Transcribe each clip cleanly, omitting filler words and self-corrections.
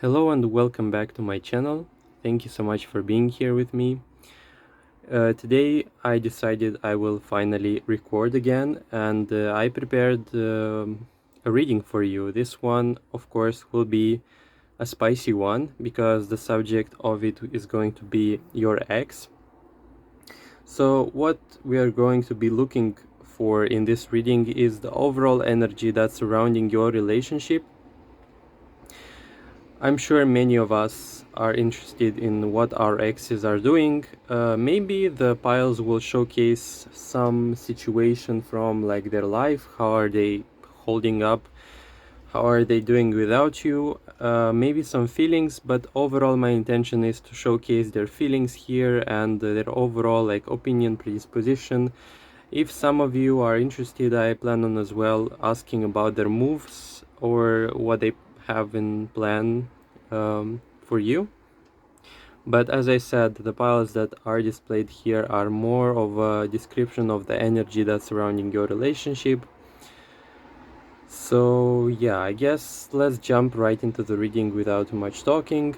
Hello and welcome back to my channel. Thank you so much for being here with me. Today I decided I will finally record again, and I prepared a reading for you. This one, of course, will be a spicy one because the subject of it is going to be your ex. So what we are going to be looking for in this reading is the overall energy that's surrounding your relationship. I'm sure many of us are interested in what our exes are doing. Maybe the piles will showcase some situation from like their life. How are they holding up? How are they doing without you? Maybe some feelings, but overall my intention is to showcase their feelings here and their overall like opinion predisposition. If some of you are interested, I plan on as well asking about their moves or what they have in plan for you. But as I said, the piles that are displayed here are more of a description of the energy that's surrounding your relationship. So yeah, I guess let's jump right into the reading without too much talking.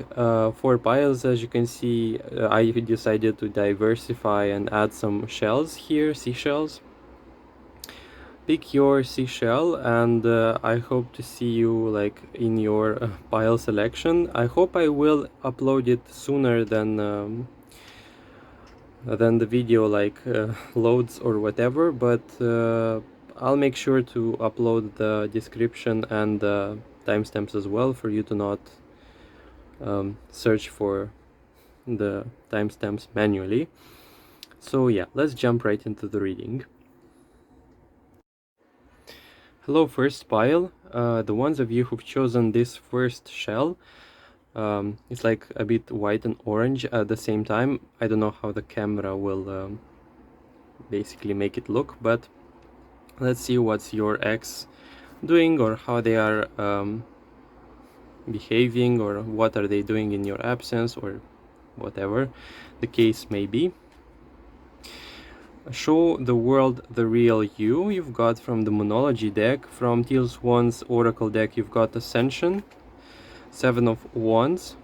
For piles, as you can see, I decided to diversify and add some shells here, seashells. Pick your seashell, and I hope to see you like in your pile selection. I hope I will upload it sooner than the video like loads or whatever, but I'll make sure to upload the description and the timestamps as well for you to not search for the timestamps manually. So yeah, let's jump right into the reading. Hello, first pile. The ones of you who've chosen this first shell, it's like a bit white and orange at the same time. I don't know how the camera will basically make it look, but let's see what's your ex doing or how they are behaving or what are they doing in your absence or whatever the case may be. Show the world the real you. You've got from the Moonology deck. From Teal Swan's Oracle deck, you've got Ascension, Seven of Wands,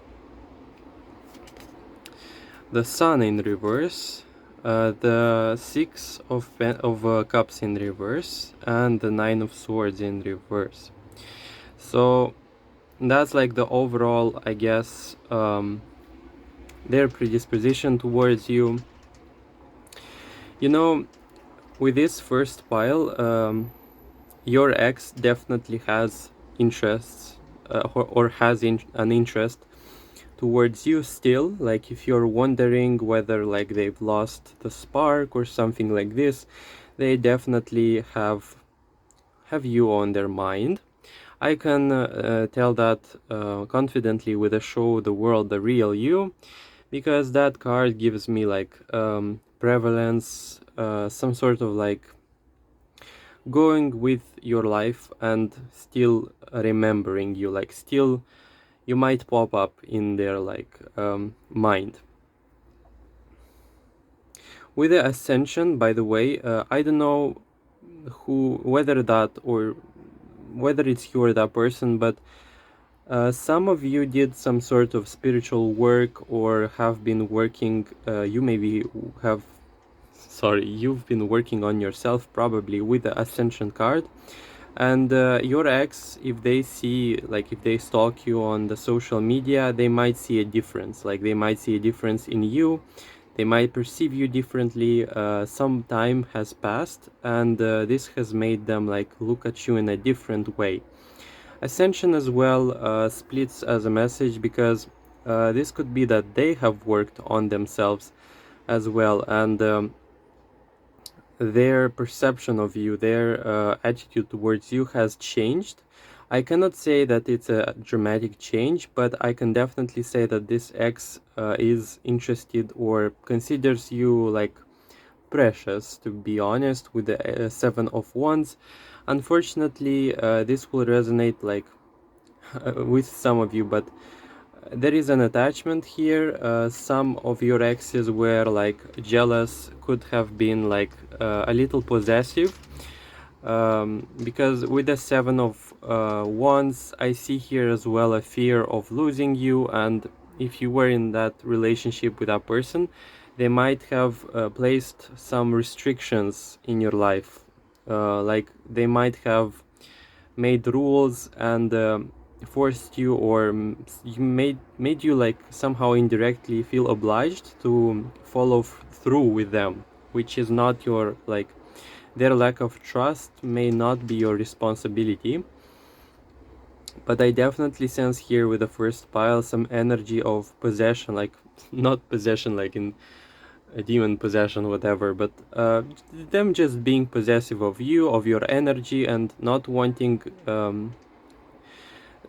the Sun in reverse, the Six of Cups in reverse, and the Nine of Swords in reverse. So that's like the overall, I guess, their predisposition towards you. You know, with this first pile, your ex definitely has interests or has an interest towards you still. Like if you're wondering whether like they've lost the spark or something like this, they definitely have you on their mind. I can tell that confidently with a Show the World the Real You, because that card gives me like prevalence, some sort of like going with your life and still remembering you, like still you might pop up in their like mind. With the Ascension, by the way, I don't know whether that or whether it's you or that person, but some of you did some sort of spiritual work or have been working, you maybe have, sorry, you've been working on yourself probably with the Ascension card. And your ex, if they see, like if they stalk you on the social media, they might see a difference. Like they might see a difference in you. They might perceive you differently. Some time has passed, and this has made them like look at you in a different way. Ascension as well splits as a message because this could be that they have worked on themselves as well, and their perception of you, their attitude towards you has changed. I cannot say that it's a dramatic change, but I can definitely say that this ex is interested or considers you like precious, to be honest, with the Seven of Wands. Unfortunately, this will resonate like with some of you, but there is an attachment here. Some of your exes were like jealous, could have been like a little possessive, because with the Seven of Wands, I see here as well a fear of losing you, and if you were in that relationship with that person, they might have placed some restrictions in your life. Like they might have made rules and forced you, or you made you like somehow indirectly feel obliged to follow through with them, which is not your, like, their lack of trust may not be your responsibility. But I definitely sense here with the first pile some energy of possession, like not possession like in a demon possession, whatever, but them just being possessive of you, of your energy, and not wanting,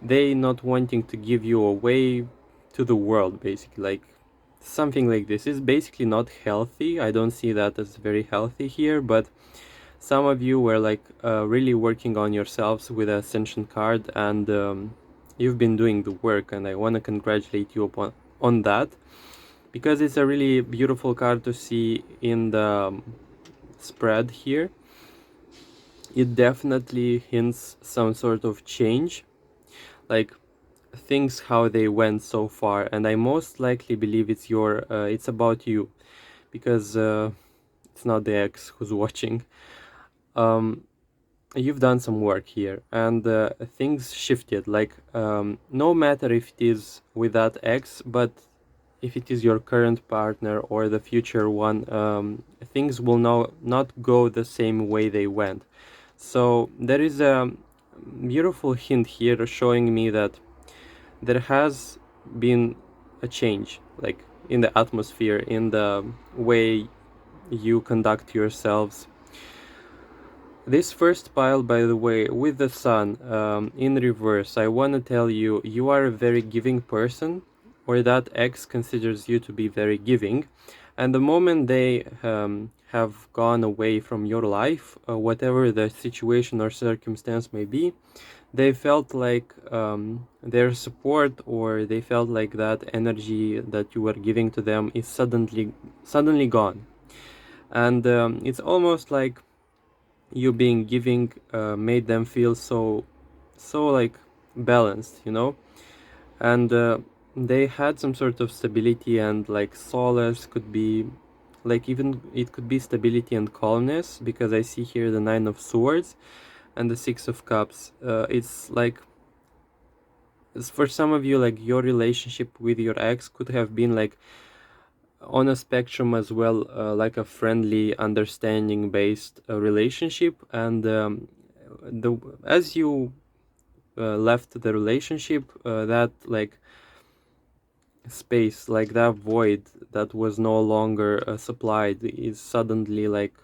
they not wanting to give you away to the world, basically. Like something like this is basically not healthy. I don't see that as very healthy here, but some of you were like really working on yourselves with Ascension card, and you've been doing the work, and I want to congratulate you on that, because it's a really beautiful card to see in the spread here. It definitely hints some sort of change, like things how they went so far, and I most likely believe it's your it's about you, because it's not the ex who's watching. You've done some work here, and things shifted, like no matter if it is with that ex, but if it is your current partner or the future one, things will now not go the same way they went. So there is a beautiful hint here showing me that there has been a change, like in the atmosphere, in the way you conduct yourselves. This first pile, by the way, with the sun in reverse, I want to tell you, you are a very giving person, or that ex considers you to be very giving. And the moment they have gone away from your life, whatever the situation or circumstance may be, they felt like their support, or they felt like that energy that you were giving to them is suddenly gone. And it's almost like you being giving made them feel so like balanced, you know. And they had some sort of stability, and like solace could be, like, even it could be stability and calmness, because I see here the 9 of Swords and the 6 of Cups. It's like, for some of you, like your relationship with your ex could have been like on a spectrum as well, like a friendly, understanding based relationship. And as you left the relationship, that like space, like that void that was no longer supplied, is suddenly like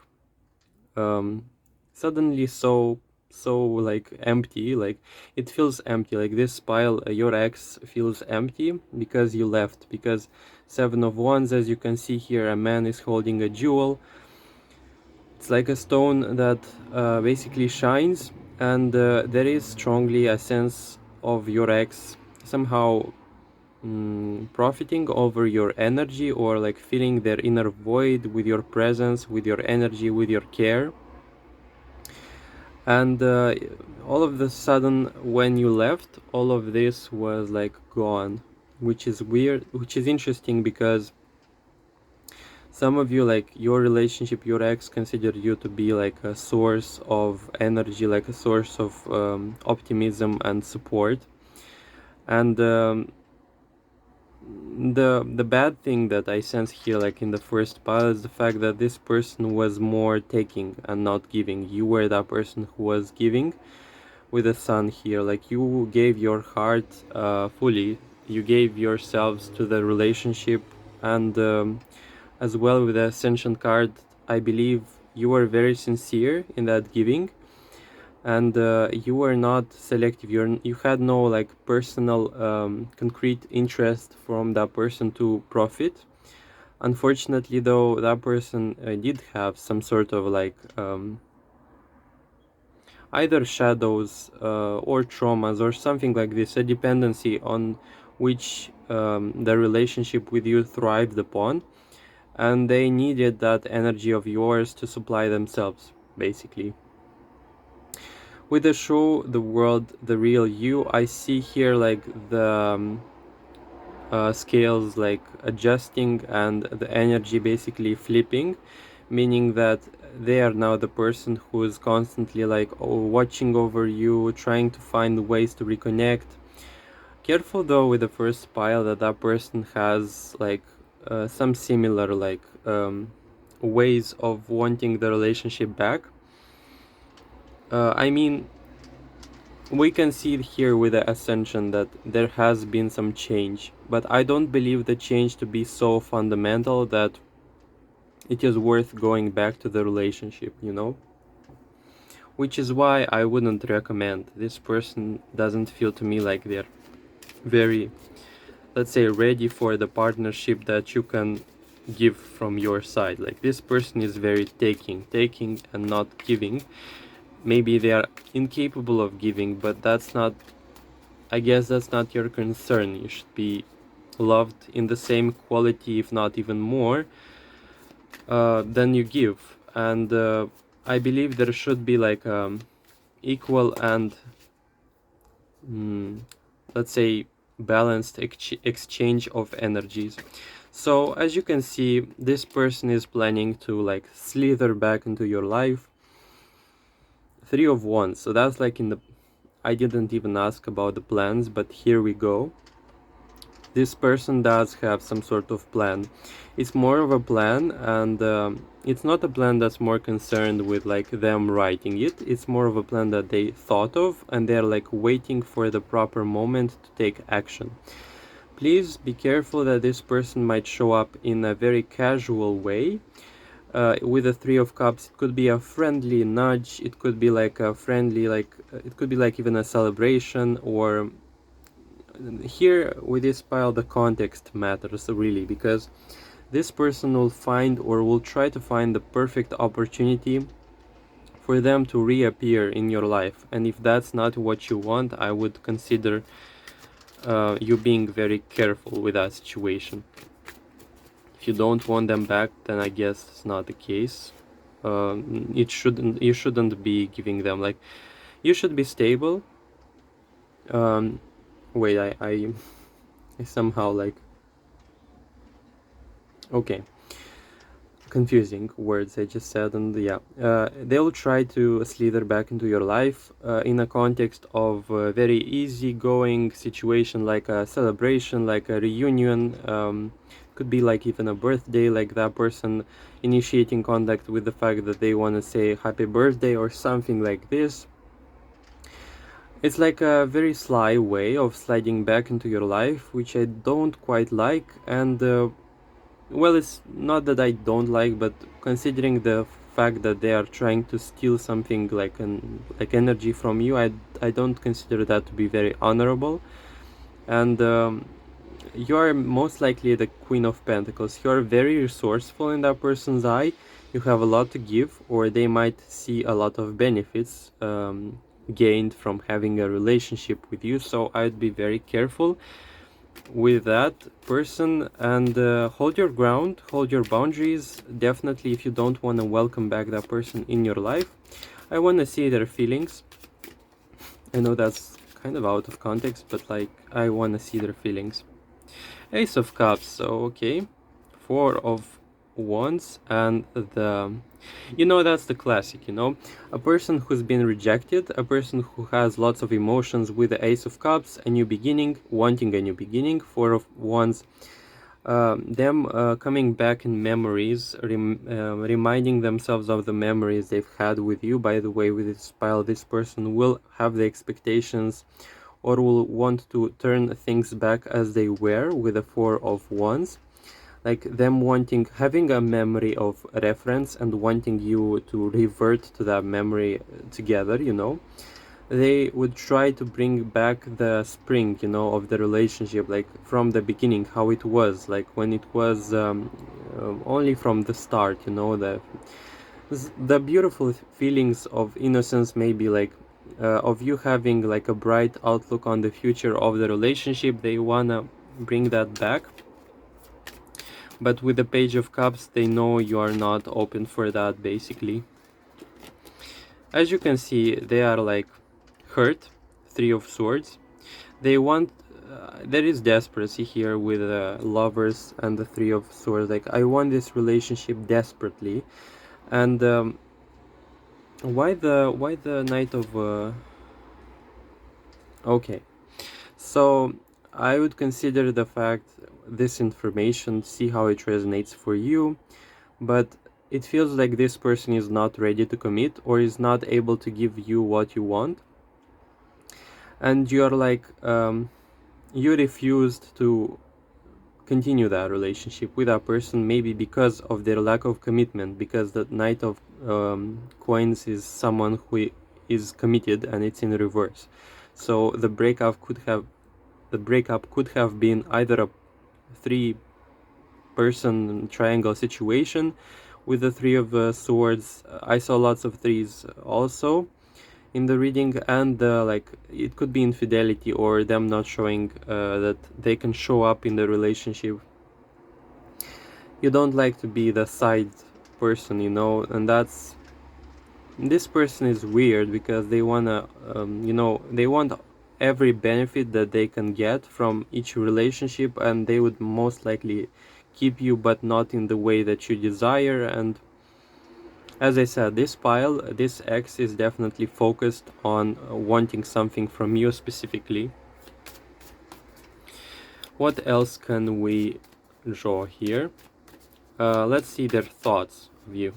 suddenly so like empty. Like it feels empty, like this pile, your ex feels empty because you left. Because 7 of Wands, as you can see here, a man is holding a jewel. It's like a stone that basically shines, and there is strongly a sense of your ex somehow profiting over your energy, or like filling their inner void with your presence, with your energy, with your care. And all of the sudden, when you left, all of this was like gone, which is weird, which is interesting, because some of you, like your relationship, your ex considered you to be like a source of energy, like a source of optimism and support. And the bad thing that I sense here, like in the first pile, is the fact that this person was more taking and not giving. You were that person who was giving with the sun here. Like you gave your heart fully, you gave yourselves to the relationship. And as well with the Ascension card, I believe you were very sincere in that giving, and you were not selective. You had no like personal concrete interest from that person to profit. Unfortunately though, that person did have some sort of like either shadows or traumas or something like this, a dependency on which the relationship with you thrived upon, and they needed that energy of yours to supply themselves, basically. with the show the world the real you, I see here like the scales like adjusting and the energy basically flipping, meaning that they are now the person who is constantly like watching over you, trying to find ways to reconnect. Careful though with the first pile that that person has like some similar like ways of wanting the relationship back. I mean, we can see here with the ascension that there has been some change, but I don't believe the change to be so fundamental that it is worth going back to the relationship, you know? Which is why I wouldn't recommend. This person doesn't feel to me like they're very, let's say, ready for the partnership that you can give from your side. Like this person is very taking and not giving. Maybe they are incapable of giving, but that's not, I guess that's not your concern. You should be loved in the same quality, if not even more, than you give. And I believe there should be like equal and let's say balanced exchange of energies. So as you can see, this person is planning to like slither back into your life. 3 of Wands, so that's like in the, I didn't even ask about the plans, but here we go. This person does have some sort of plan. It's more of a plan, and it's not a plan that's more concerned with like them writing it. It's more of a plan that they thought of, and they're like waiting for the proper moment to take action. Please be careful that this person might show up in a very casual way. With the 3 of Cups, it could be a friendly nudge, it could be like a friendly, like it could be like even a celebration, or here with this pile the context matters really, because this person will find or will try to find the perfect opportunity for them to reappear in your life, and if that's not what you want, I would consider you being very careful with that situation. If you don't want them back, then I guess it's not the case. You shouldn't be giving them, like, you should be stable. Wait, I somehow like, okay, confusing words I just said, and yeah, they'll try to slither back into your life in a context of a very easygoing situation, like a celebration, like a reunion. Could be like even a birthday, like that person initiating contact with the fact that they want to say happy birthday or something like this. It's like a very sly way of sliding back into your life, which I don't quite like, and well, it's not that I don't like, but considering the fact that they are trying to steal something like energy from you, I don't consider that to be very honorable. And you are most likely the Queen of Pentacles. You are very resourceful in that person's eye. You have a lot to give, or they might see a lot of benefits gained from having a relationship with you. So I'd be very careful with that person, and hold your ground, hold your boundaries. Definitely, if you don't want to welcome back that person in your life, I want to see their feelings. I know that's kind of out of context, but like, I want to see their feelings. Ace of Cups, so okay. 4 of Wands, and the, you know, that's the classic, you know, a person who's been rejected, a person who has lots of emotions with the Ace of Cups, a new beginning, wanting a new beginning. 4 of Wands, them coming back in memories, reminding themselves of the memories they've had with you. By the way, with this pile, this person will have the expectations or will want to turn things back as they were with the 4 of Wands, like them wanting, having a memory of reference and wanting you to revert to that memory together, you know. They would try to bring back the spring, you know, of the relationship, like from the beginning, how it was, like when it was only from the start, you know, the beautiful feelings of innocence, maybe like of you having like a bright outlook on the future of the relationship. They wanna bring that back, but with the Page of Cups, they know you are not open for that, basically. As you can see, they are like hurt. Three of Swords. They want, there is desperacy here with lovers and the Three of Swords. Like, I want this relationship desperately. And why the Knight of okay, so I would consider the fact, this information, see how it resonates for you, but it feels like this person is not ready to commit or is not able to give you what you want, and you're like, you refused to continue that relationship with that person, maybe because of their lack of commitment, because the Knight of Coins is someone who is committed and it's in reverse. So the breakup could have been either a three-person triangle situation with the Three of Swords. I saw lots of threes also in the reading, and like, it could be infidelity or them not showing that they can show up in the relationship. You don't like to be the side person, you know, and this person is weird because they wanna, they want every benefit that they can get from each relationship, and they would most likely keep you, but not in the way that you desire. And as I said, this X is definitely focused on wanting something from you specifically. What else can we draw here? Let's see their thoughts of you.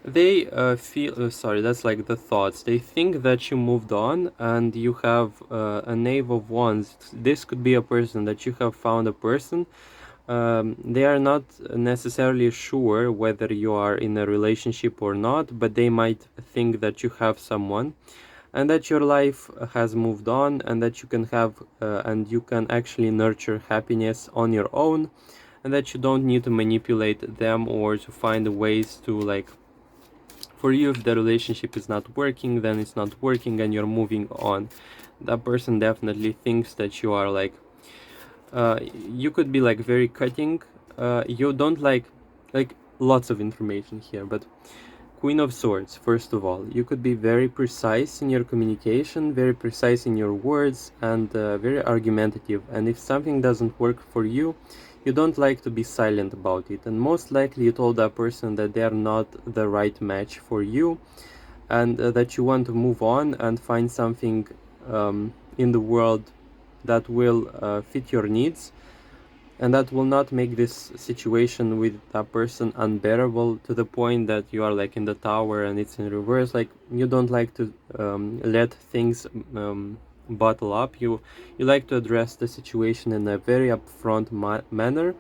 They feel, sorry, that's like the thoughts. They think that you moved on and you have a Knave of Wands. This could be a person that you have found a person. They are not necessarily sure whether you are in a relationship or not, but they might think that you have someone and that your life has moved on, and that you can have and you can actually nurture happiness on your own, and that you don't need to manipulate them or to find ways to, like, for you, if the relationship is not working, then it's not working and you're moving on. That person definitely thinks that you are like, you could be like very cutting. You don't like lots of information here, but Queen of Swords, first of all, you could be very precise in your communication, very precise in your words, and very argumentative. And if something doesn't work for you, you don't like to be silent about it. And most likely you told that person that they are not the right match for you, and that you want to move on and find something in the world that will fit your needs, and that will not make this situation with that person unbearable to the point that you are like in the tower and it's in reverse. Like, you don't like to let things bottle up. You like to address the situation in a very upfront manner.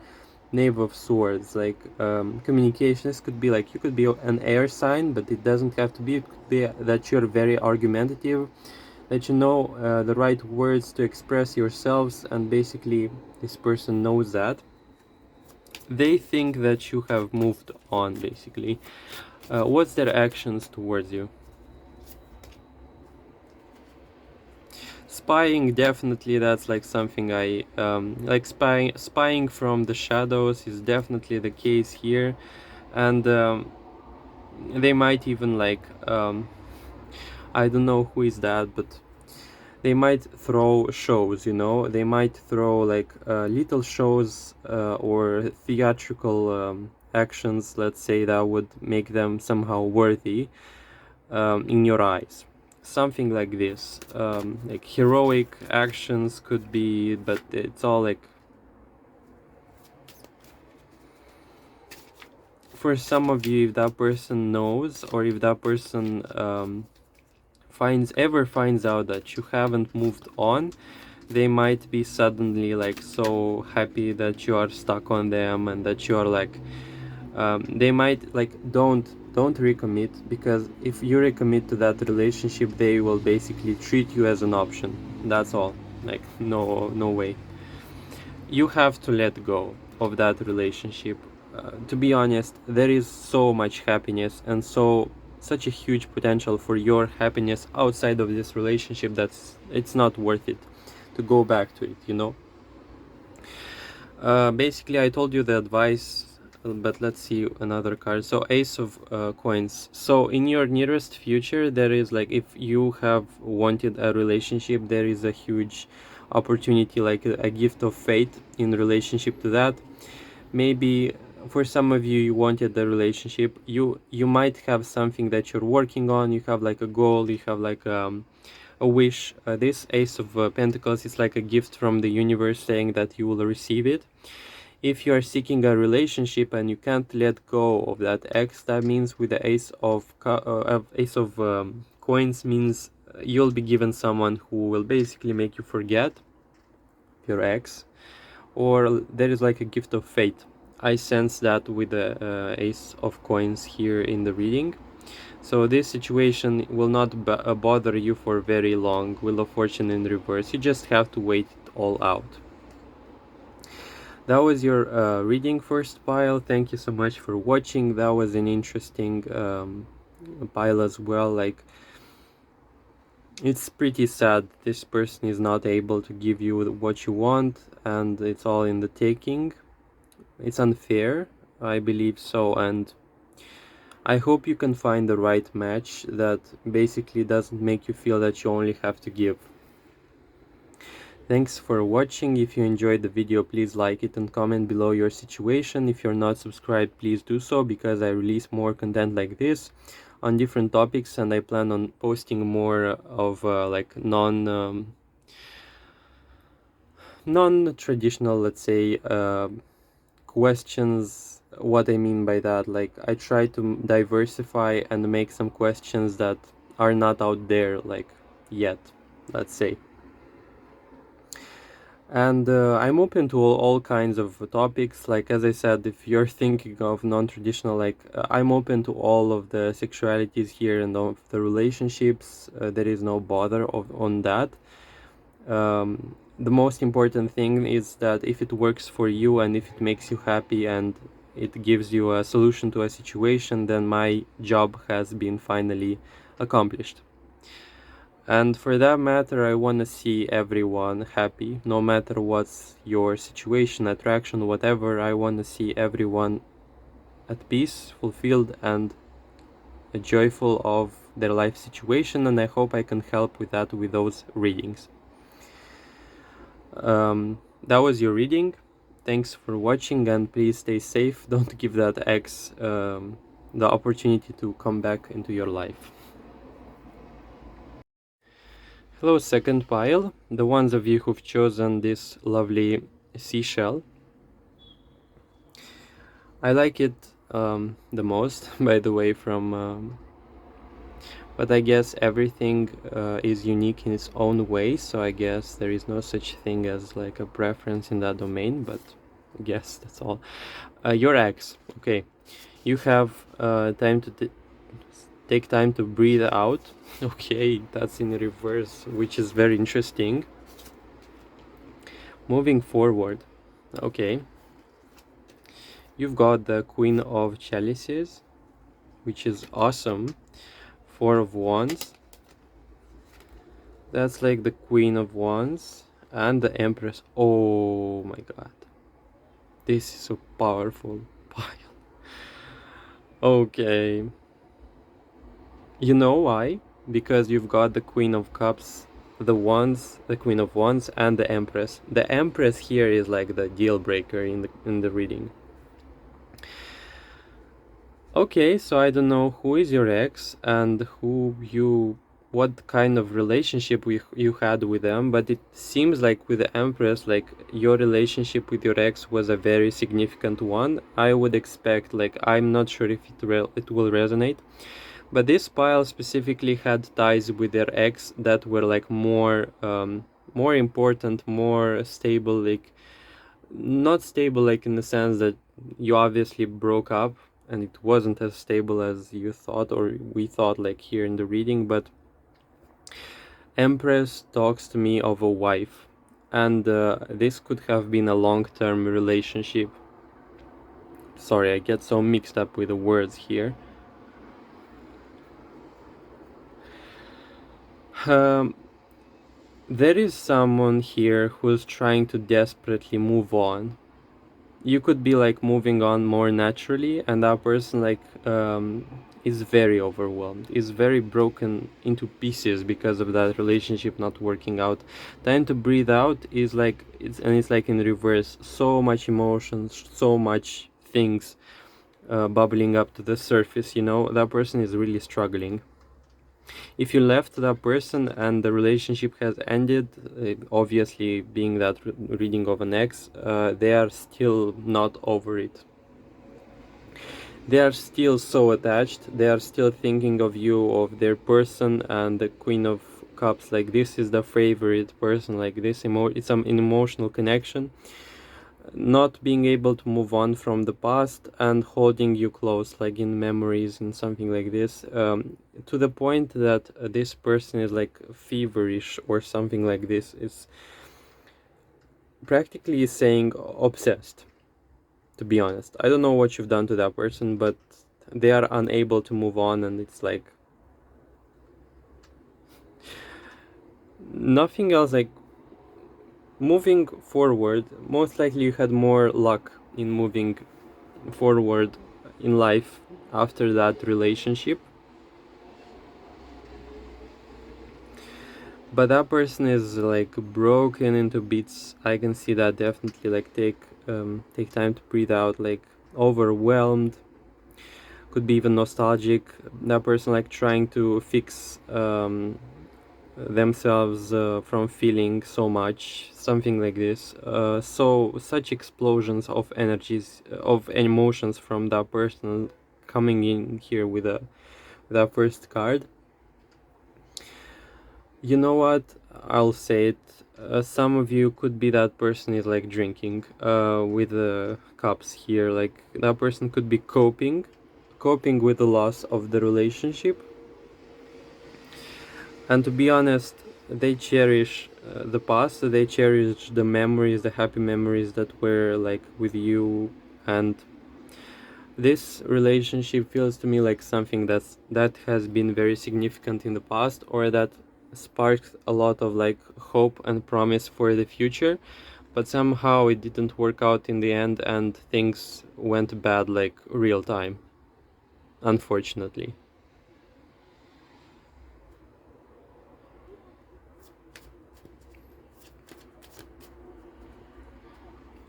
Knave of Swords, like, communication. This could be like, you could be an air sign, but it doesn't have to be. It could be that you're very argumentative, that you know the right words to express yourselves, and basically this person knows that. They think that you have moved on, basically. What's their actions towards you? Spying, definitely, that's like something I like. Spying from the shadows is definitely the case here, and they might even like, I don't know who is that, but they might throw shows, you know, they might throw like little shows or theatrical actions, let's say, that would make them somehow worthy in your eyes. Something like this, like heroic actions could be, but it's all like, for some of you, if that person knows, or if that person finds out that you haven't moved on, they might be suddenly like so happy that you are stuck on them, and that you are like, they might like, don't recommit, because if you recommit to that relationship, they will basically treat you as an option. That's all. Like, no way. You have to let go of that relationship. To be honest, there is so much happiness and such a huge potential for your happiness outside of this relationship that's it's not worth it to go back to it, you know. Basically, I told you the advice but let's see another card. So Ace of Coins. So in your nearest future, there is like, if you have wanted a relationship, there is a huge opportunity, like a gift of fate in relationship to that. Maybe for some of you, you wanted the relationship. You might have something that you're working on. You have like a goal. You have like a wish. This Ace of Pentacles is like a gift from the universe saying that you will receive it. If you are seeking a relationship and you can't let go of that ex, that means with the Ace of Coins means you'll be given someone who will basically make you forget your ex, or there is like a gift of fate. I sense that with the Ace of Coins here in the reading. So this situation will not bother you for very long. Wheel of Fortune in reverse. You just have to wait it all out. That was your reading, first pile. Thank you so much for watching. That was an interesting pile as well. Like, it's pretty sad this person is not able to give you what you want, and it's all in the taking. It's unfair, I believe so, and I hope you can find the right match that basically doesn't make you feel that you only have to give. Thanks for watching. If you enjoyed the video, please like it and comment below your situation. If you're not subscribed, please do so, because I release more content like this on different topics, and I plan on posting more of like non-traditional, let's say, questions. What I mean by that, like, I try to diversify and make some questions that are not out there like yet, let's say. And I'm open to all kinds of topics. Like, as I said, if you're thinking of non-traditional, like, I'm open to all of the sexualities here and of the relationships. There is no bother on that. The most important thing is that if it works for you and if it makes you happy and it gives you a solution to a situation, then my job has been finally accomplished. And for that matter, I want to see everyone happy, no matter what's your situation, attraction, whatever. I want to see everyone at peace, fulfilled, and joyful of their life situation, and I hope I can help with that with those readings. That was your reading. Thanks for watching, and please stay safe. Don't give that ex the opportunity to come back into your life. Hello, second pile, the ones of you who've chosen this lovely seashell. I like it the most, by the way, but I guess everything is unique in its own way, so I guess there is no such thing as like a preference in that domain, but I guess that's all. Your ex, okay. You have time to take time to breathe out. Okay, that's in reverse, which is very interesting. Moving forward, okay. You've got the Queen of Chalices, which is awesome. Four of Wands. That's like the Queen of Wands and the Empress. Oh my god. This is so powerful pile. Okay. You know why? Because you've got the Queen of Cups, the Wands, the Queen of Wands, and the Empress. The Empress here is like the deal breaker in the reading. Okay, so I don't know who is your ex and what kind of relationship you had with them, but it seems like with the Empress, like, your relationship with your ex was a very significant one. I would expect, like, I'm not sure if it will resonate, but this pile specifically had ties with their ex that were like more important, more stable, like, not stable like in the sense that you obviously broke up and it wasn't as stable as you thought or we thought, like here in the reading, but Empress talks to me of a wife, and this could have been a long-term relationship. Sorry, I get so mixed up with the words here. There is someone here who's trying to desperately move on. you could be like moving on more naturally, and that person like is very overwhelmed, is very broken into pieces because of that relationship not working out. Time to breathe out is like it's like in reverse. So much emotions, so much things bubbling up to the surface. That person is really struggling. If you left that person and the relationship has ended, obviously being that reading of an ex, they are still not over it. They are still so attached. They are still thinking of you, of their person, and the Queen of Cups. Like, this is the favorite person. Like, it's an emotional connection. Not being able to move on from the past and holding you close, like in memories and something like this, to the point that this person is like feverish or something like this. Is practically saying obsessed, to be honest. I don't know what you've done to that person, but they are unable to move on, and it's like nothing else. Like, moving forward, most likely you had more luck in moving forward in life after that relationship, but that person is like broken into bits. I can see that definitely. Like, take time to breathe out. Like, overwhelmed, could be even nostalgic. That person like trying to fix themselves from feeling so much, something like this. So such explosions of energies, of emotions from that person coming in here with that first card. You know what? I'll say it. Some of you could be that person is like drinking with the cups here. Like, that person could be coping with the loss of the relationship. And to be honest, they cherish the past. They cherish the memories, the happy memories that were like with you. And this relationship feels to me like something that has been very significant in the past, or that sparked a lot of like hope and promise for the future, but somehow it didn't work out in the end, and things went bad like real time, unfortunately.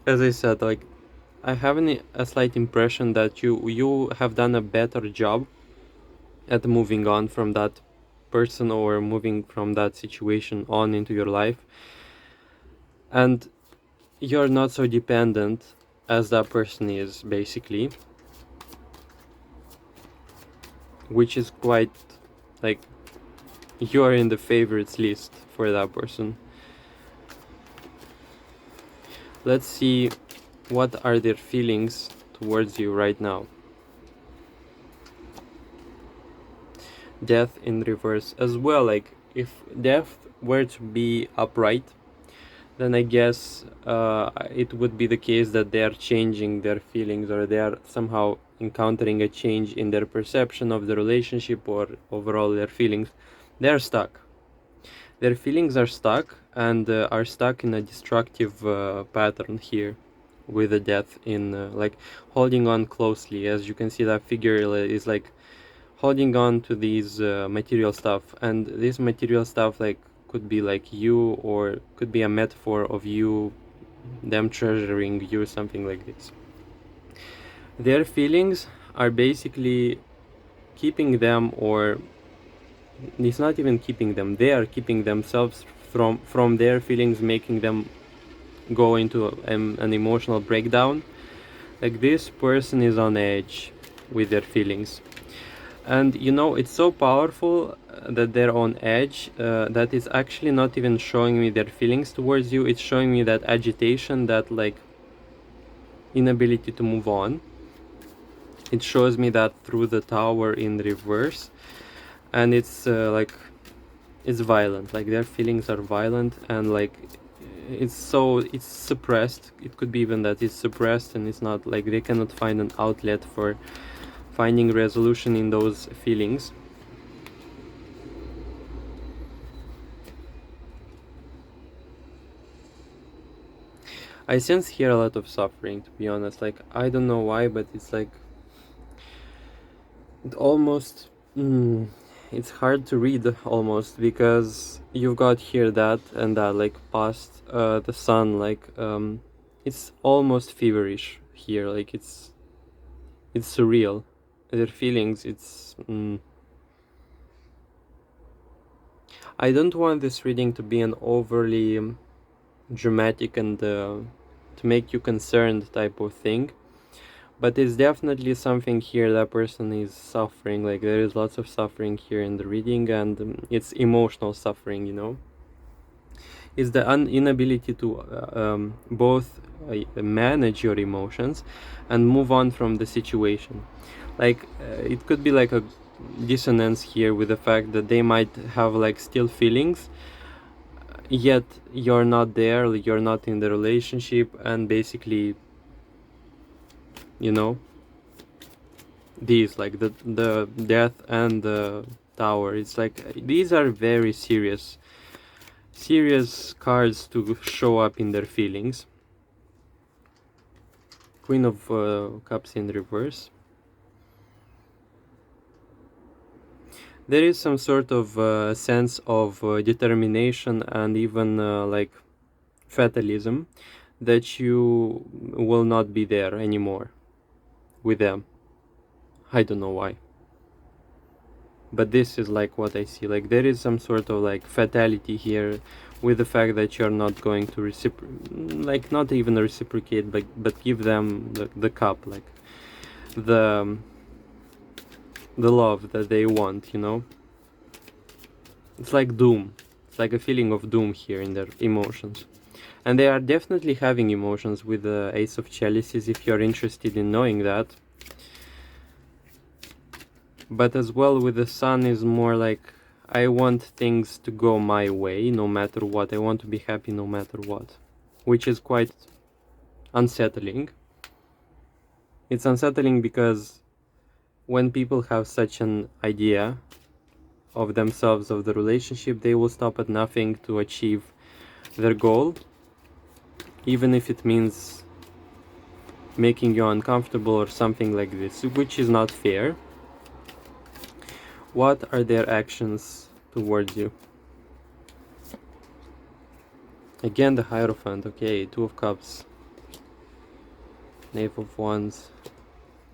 As I said, like, I have a slight impression that you have done a better job at moving on from that person, or moving from that situation on into your life, and you're not so dependent as that person is, basically, which is quite like you are in the favorites list for that person. Let's see what are their feelings towards you right now. Death in reverse as well. Like, if death were to be upright, then I guess it would be the case that they are changing their feelings, or they are somehow encountering a change in their perception of the relationship, or overall their feelings. They are stuck. Their feelings are stuck, and are stuck in a destructive pattern here, with the death in like holding on closely. As you can see, that figure is like holding on to these material stuff, and this material stuff like could be like you, or could be a metaphor of you, them treasuring you, something like this. Their feelings are basically keeping them, or it's not even keeping them, they are keeping themselves from their feelings, making them go into an emotional breakdown. Like, this person is on edge with their feelings. And it's so powerful that they're on edge, that it's actually not even showing me their feelings towards you. It's showing me that agitation, that like inability to move on. It shows me that through the Tower in reverse, and it's like it's violent. Like, their feelings are violent, and like it's suppressed. It could be even that it's suppressed, and it's not like they cannot find an outlet for finding resolution in those feelings. I sense here a lot of suffering, to be honest. Like, I don't know why, but it's like it almost it's hard to read almost, because you've got here that and that, like past the sun, like it's almost feverish here, like it's surreal. Their feelings, it's I don't want this reading to be an overly dramatic and to make you concerned type of thing, but it's definitely something here that person is suffering. Like, there is lots of suffering here in the reading, and it's emotional suffering, you know. It's the inability to both manage your emotions and move on from the situation. Like, it could be like a dissonance here with the fact that they might have like still feelings, yet you're not there, you're not in the relationship, and basically, you know, these, like the death and the tower, it's like these are very serious cards to show up in their feelings. Queen of Cups in reverse. There is some sort of sense of determination and even like fatalism that you will not be there anymore with them. I don't know why, but this is like what I see. Like, there is some sort of like fatality here with the fact that you're not going to like not even reciprocate, but give them the cup, like the love that they want, you know. It's like doom. It's like a feeling of doom here in their emotions. And they are definitely having emotions with the Ace of Chalices, if you're interested in knowing that. But as well with the Sun is more like, I want things to go my way no matter what. I want to be happy no matter what. Which is quite unsettling. It's unsettling because when people have such an idea of themselves, of the relationship, they will stop at nothing to achieve their goal, even if it means making you uncomfortable or something like this, which is not fair. What are their actions towards you? Again, the Hierophant. Okay, Two of Cups, Knave of Wands,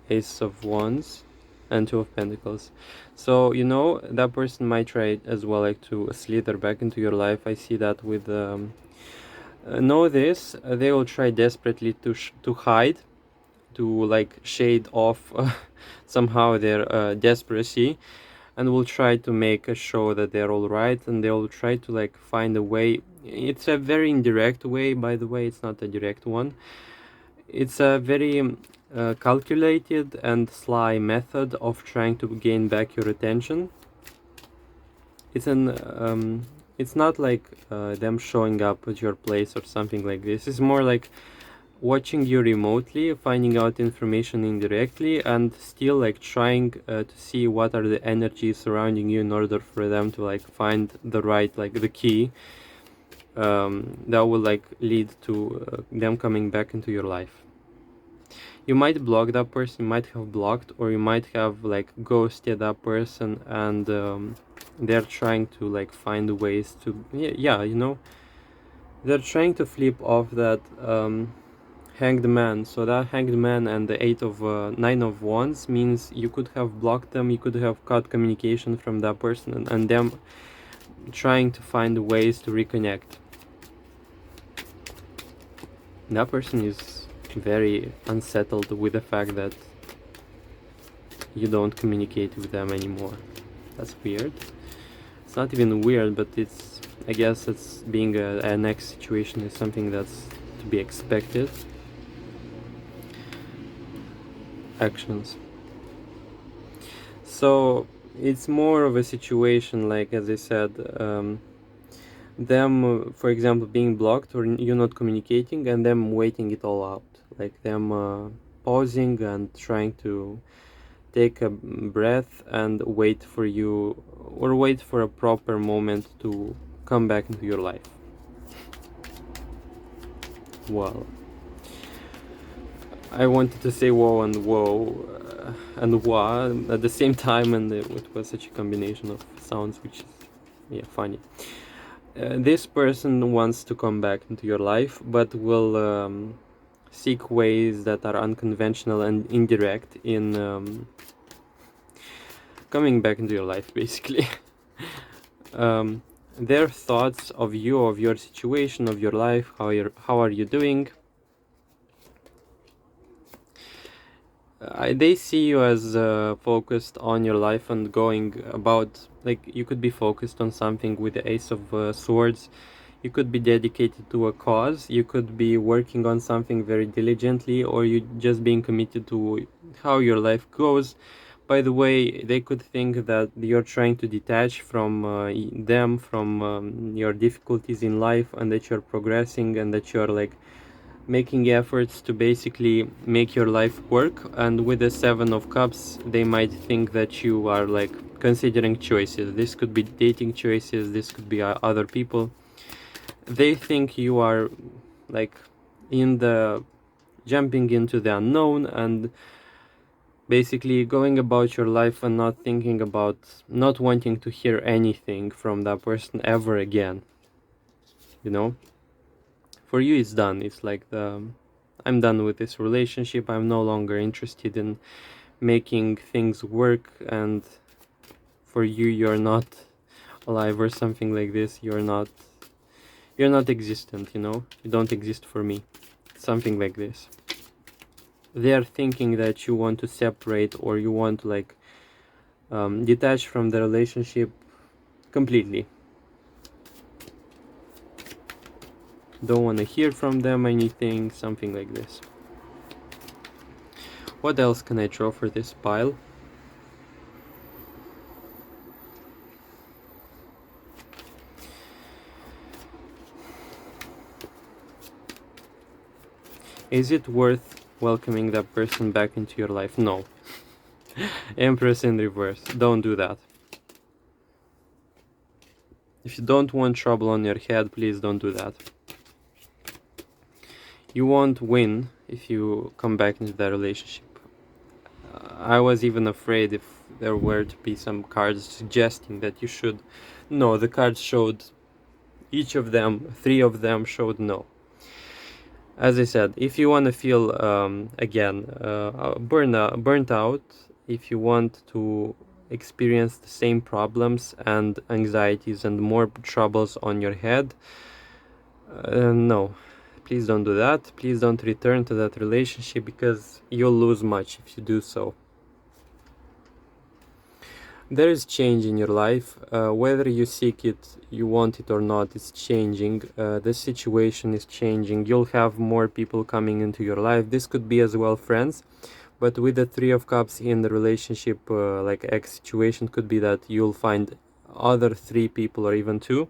Ace of Wands, and Two of Pentacles. So, you know, that person might try as well, like, to slither back into your life. I see that with know this, they will try desperately to hide, to like shade off somehow their desperacy, and will try to make a show that they're all right, and they will try to like find a way. It's a very indirect way, by the way. It's not a direct one. It's a very calculated and sly method of trying to gain back your attention. It's not like them showing up at your place or something like this. It's more like watching you remotely, finding out information indirectly, and still like trying to see what are the energies surrounding you in order for them to like find the right, like the key that will like lead to them coming back into your life. You might block that person, you might have blocked, or you might have like ghosted that person, and they're trying to like find ways to, yeah, you know, they're trying to flip off that Hanged Man. So that Hanged Man and the Nine of Wands means you could have blocked them, you could have cut communication from that person, and them trying to find ways to reconnect. That person is very unsettled with the fact that you don't communicate with them anymore. That's weird. It's not even weird, but it's, I guess it's being a next situation is something that's to be expected. Actions. So it's more of a situation like, as I said, them, for example, being blocked or you not communicating, and them waiting it all out, like them pausing and trying to take a breath and wait for you, or wait for a proper moment to come back into your life. Well, I wanted to say whoa and wah at the same time, and it was such a combination of sounds, which is, yeah, funny. This person wants to come back into your life, but will seek ways that are unconventional and indirect in coming back into your life, basically. um, their thoughts of you, of your situation, of your life, how are you doing. They see you as focused on your life and going about, like, you could be focused on something with the Ace of Swords. You could be dedicated to a cause. You could be working on something very diligently, or you just being committed to how your life goes. By the way, they could think that you're trying to detach from them, from your difficulties in life, and that you're progressing and that you're like making efforts to basically make your life work. And with the Seven of Cups, they might think that you are like considering choices. This could be dating choices, this could be other people. They think you are like in the jumping into the unknown and basically going about your life and not thinking about, not wanting to hear anything from that person ever again, you know. For you it's done. It's like the I'm done with this relationship. I'm no longer interested in making things work, and for you, you're not alive or something like this. You're not existent, you know. You don't exist for me. Something like this. They are thinking that you want to separate, or you want to like detach from the relationship completely. Don't want to hear from them anything, something like this. What else can I draw for this pile? Is it worth welcoming that person back into your life? No. Empress in reverse. Don't do that. If you don't want trouble on your head, please don't do that. You won't win if you come back into that relationship. I was even afraid if there were to be some cards suggesting that you should. No, the cards showed, each of them, 3 of them showed no. As I said, if you want to feel again burnt out, if you want to experience the same problems and anxieties and more troubles on your head, no, please don't do that. Please don't return to that relationship, because you'll lose much if you do so. There is change in your life, whether you seek it, you want it or not, it's changing. The situation is changing. You'll have more people coming into your life. This could be as well friends, but with the 3 of Cups in the relationship, like X situation, could be that you'll find other 3 people or even 2.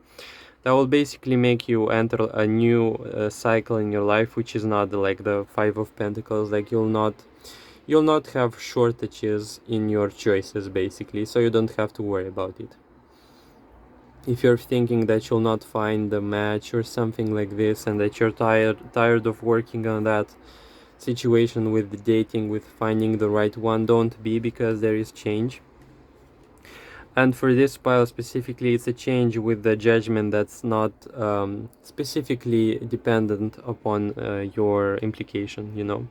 That will basically make you enter a new cycle in your life, which is not like the 5 of Pentacles. Like you'll not have shortages in your choices, basically, so you don't have to worry about it. If you're thinking that you'll not find the match or something like this, and that you're tired of working on that situation with the dating, with finding the right one, don't be, because there is change. And for this pile specifically, it's a change with the Judgment that's not specifically dependent upon your implication, you know.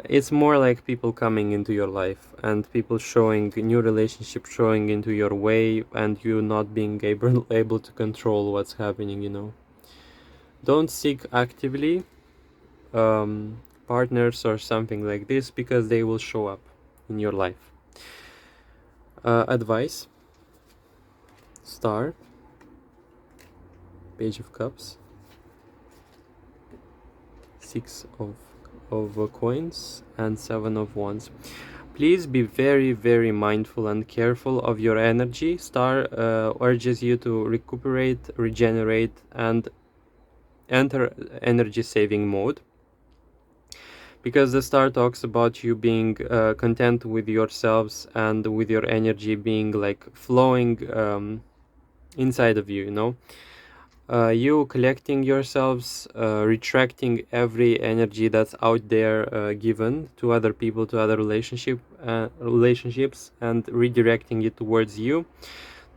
It's more like people coming into your life and people showing new relationships, showing into your way, and you not being able to control what's happening, you know. Don't seek actively partners or something like this, because they will show up in your life. Advice: Star, Page of Cups, 6 of coins, and 7 of wands. Please be very, very mindful and careful of your energy. Star urges you to recuperate, regenerate, and enter energy saving mode, because the Star talks about you being content with yourselves and with your energy being like flowing inside of you, you know. You collecting yourselves, retracting every energy that's out there given to other people, to other relationships, and redirecting it towards you.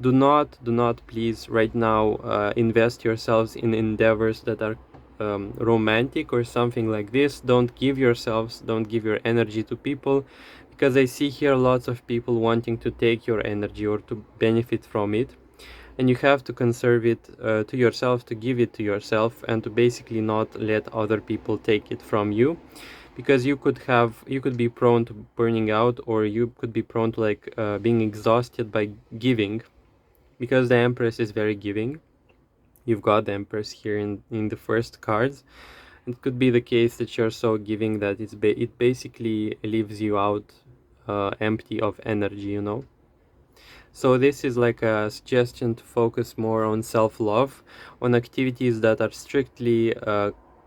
Do not please right now invest yourselves in endeavors that are romantic or something like this. Don't give your energy to people, because I see here lots of people wanting to take your energy or to benefit from it, and you have to conserve it to yourself, to give it to yourself, and to basically not let other people take it from you, because you could be prone to burning out, or you could be prone to like being exhausted by giving, because the Empress is very giving. You've got the Empress here in the first cards. It could be the case that you're so giving that it basically leaves you out empty of energy, you know. So this is like a suggestion to focus more on self-love, on activities that are strictly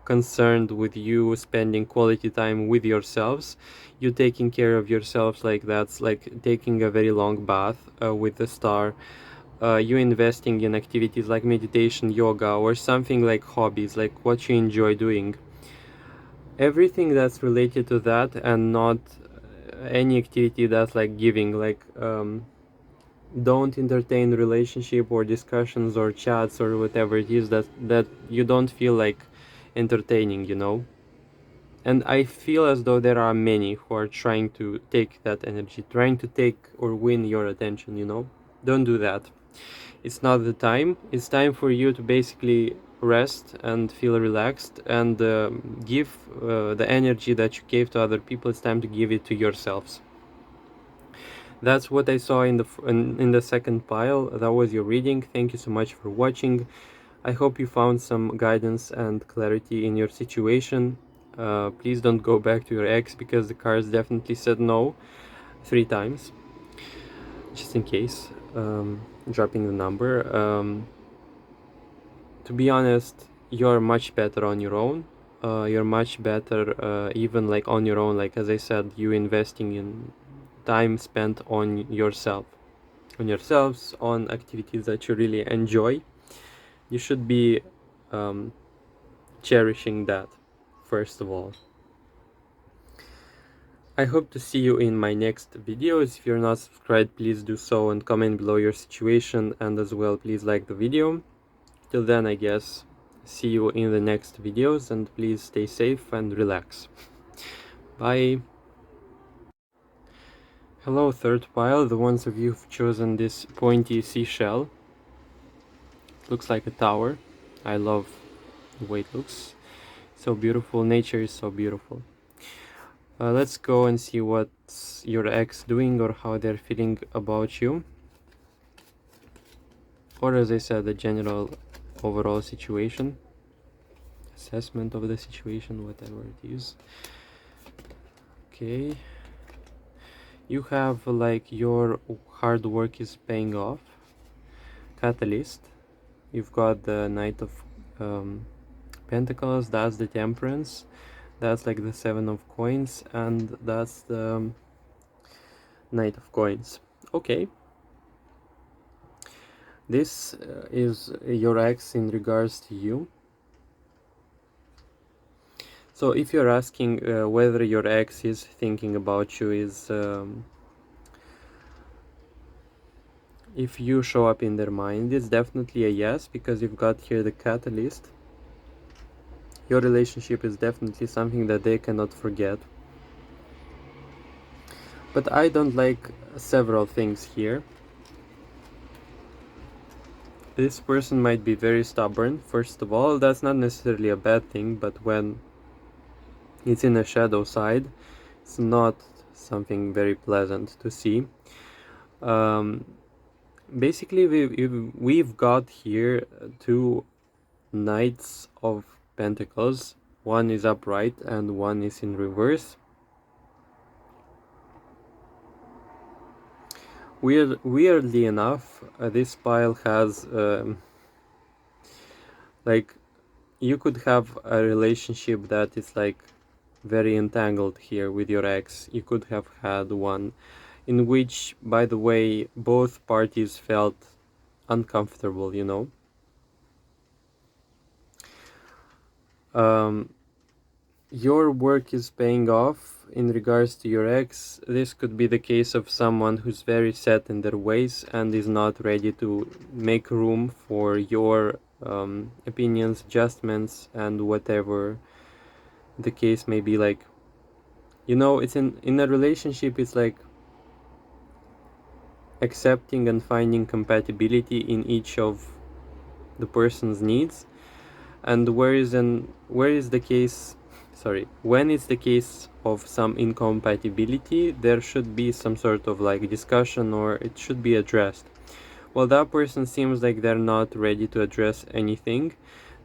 concerned with you spending quality time with yourselves, you taking care of yourselves, like that's like taking a very long bath with the star, you investing in activities like meditation, yoga, or something like hobbies, like what you enjoy doing. Everything that's related to that, and not any activity that's like giving, like don't entertain relationship or discussions or chats or whatever it is that you don't feel like entertaining, you know. And I feel as though there are many who are trying to take that energy, trying to take or win your attention, you know. Don't do that. It's not the time. It's time for you to basically rest and feel relaxed, and give the energy that you gave to other people. It's time to give it to yourselves. That's what I saw in the second pile. That was your reading. Thank you so much for watching. I hope you found some guidance and clarity in your situation. Please don't go back to your ex, because the cards definitely said no 3 times, just in case. Dropping the number. To be honest, you're much better on your own. You're much better even like on your own, like as I said, you investing in time spent on yourself, on yourselves, on activities that you really enjoy. You should be cherishing that first of all. I hope to see you in my next videos. If you're not subscribed, please do so and comment below your situation, and as well please like the video. Till then, I guess, see you in the next videos, and please stay safe and relax. Bye. Hello, third pile, the ones of you who've chosen this pointy seashell. It looks like a tower. I love the way it looks. So beautiful. Nature is so beautiful. Let's go and see what's your ex doing, or how they're feeling about you. Or as I said, the general overall situation. Assessment of the situation, whatever it is. Okay. You have like your hard work is paying off. Catalyst. You've got the Knight of Pentacles, that's the Temperance, that's like the Seven of Coins, and that's the Knight of Coins. Okay. This is your ex in regards to you. So if you're asking whether your ex is thinking about you, is if you show up in their mind, it's definitely a yes, because you've got here the Catalyst. Your relationship is definitely something that they cannot forget. But I don't like several things here. This person might be very stubborn, first of all. That's not necessarily a bad thing, but when it's in a shadow side, it's not something very pleasant to see. Basically, we've got here two Knights of Pentacles. One is upright and one is in reverse. Weirdly enough, this pile has like, you could have a relationship that is like very entangled here with your ex. You could have had one in which, by the way, both parties felt uncomfortable, you know. um, your work is paying off in regards to your ex. This could be the case of someone who's very set in their ways and is not ready to make room for your opinions, adjustments, and whatever the case may be. Like, it's in a relationship, it's like accepting and finding compatibility in each of the person's needs. And where is the case, sorry, when it's the case of some incompatibility, there should be some sort of like discussion, or it should be addressed. Well, that person seems like they're not ready to address anything.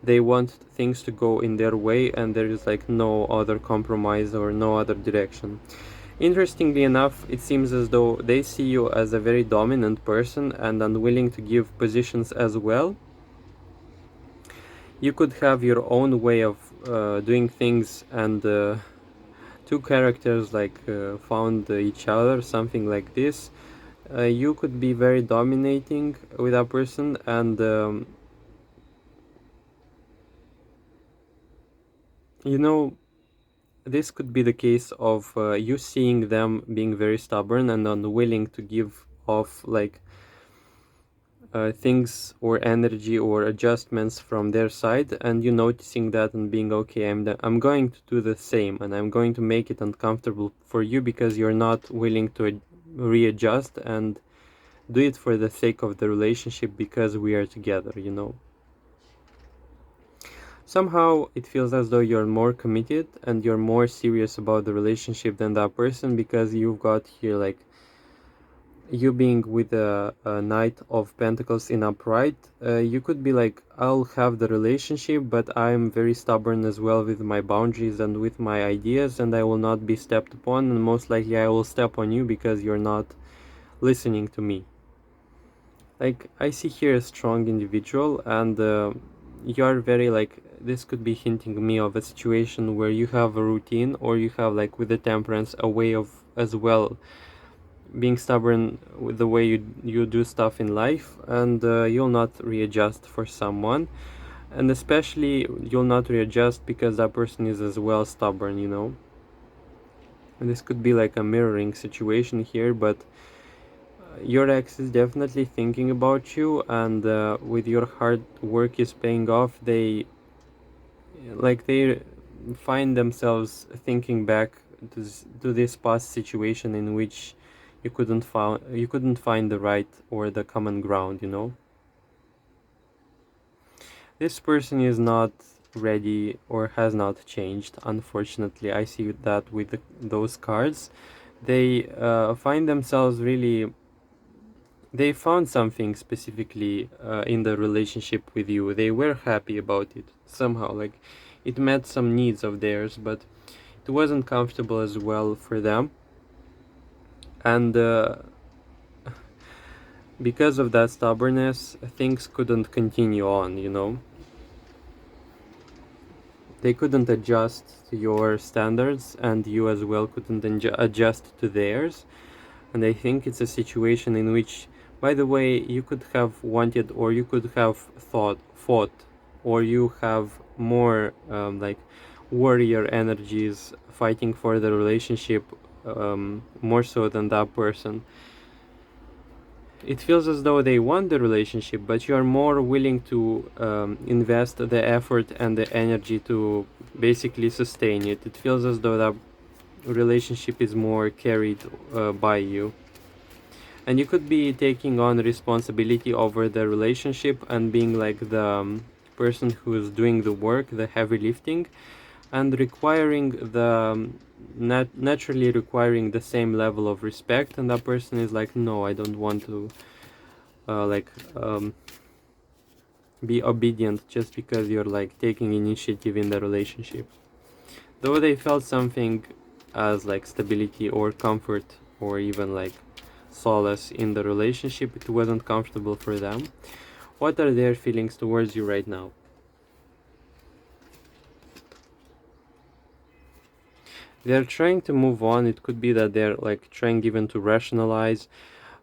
They want things to go in their way, and there is like no other compromise or no other direction. Interestingly enough, it seems as though they see you as a very dominant person and unwilling to give positions as well. You could have your own way of doing things, and two characters like found each other, something like this. You could be very dominating with a person, and you know this could be the case of you seeing them being very stubborn and unwilling to give off like things or energy or adjustments from their side, and you noticing that and being okay, I'm going to do the same, and I'm going to make it uncomfortable for you because you're not willing to readjust and do it for the sake of the relationship because we are together. Somehow it feels as though you're more committed and you're more serious about the relationship than that person, because you've got here like you being with a Knight of Pentacles in upright. You could be like, I'll have the relationship, but I'm very stubborn as well with my boundaries and with my ideas, and I will not be stepped upon, and most likely I will step on you because you're not listening to me. Like, I see here a strong individual, and you're very like, this could be hinting me of a situation where you have a routine, or you have like with the Temperance a way of as well being stubborn with the way you do stuff in life, and you'll not readjust for someone, and especially you'll not readjust because that person is as well stubborn. And this could be like a mirroring situation here, but your ex is definitely thinking about you, and with your hard work is paying off, they find themselves thinking back to this past situation in which you couldn't find the right or the common ground. This person is not ready or has not changed, unfortunately. I see that with those cards. They find themselves really, they found something specifically in the relationship with you. They were happy about it somehow, like it met some needs of theirs, but it wasn't comfortable as well for them, and because of that stubbornness, things couldn't continue on. They couldn't adjust to your standards, and you as well couldn't adjust to theirs. And I think it's a situation in which, by the way, you could have wanted, or you could have fought, or you have more like warrior energies fighting for the relationship, more so than that person. It feels as though they want the relationship, but you are more willing to invest the effort and the energy to basically sustain it. It feels as though that relationship is more carried by you. And you could be taking on responsibility over the relationship and being like the person who's doing the work, the heavy lifting, and requiring naturally requiring the same level of respect, and that person is like, no, I don't want to like be obedient just because you're like taking initiative in the relationship. Though they felt something as like stability or comfort or even like solace in the relationship, it wasn't comfortable for them. What are their feelings towards you right now? They're trying to move on. It could be that they're like trying even to rationalize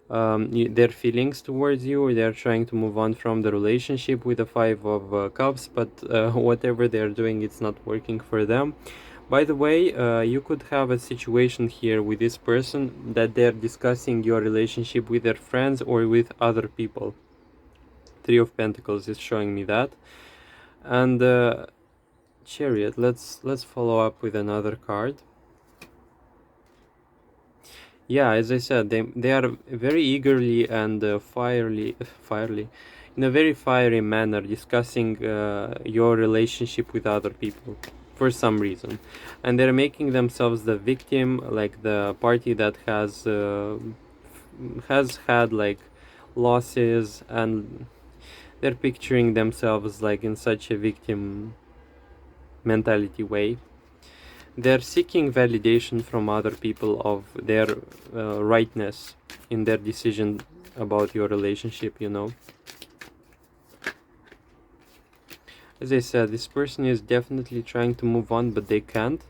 their feelings towards you, or they're trying to move on from the relationship with the Five of Cups, but whatever they're doing, it's not working for them. By the way, you could have a situation here with this person that they're discussing your relationship with their friends or with other people. Three of Pentacles is showing me that. And Chariot, let's follow up with another card. Yeah, as I said, they are very eagerly and fierily, in a very fiery manner, discussing your relationship with other people for some reason, and they're making themselves the victim, like the party that has had like losses, and they're picturing themselves like in such a victim mentality way. They're seeking validation from other people of their rightness in their decision about your relationship, you know. As I said, this person is definitely trying to move on, but they can't.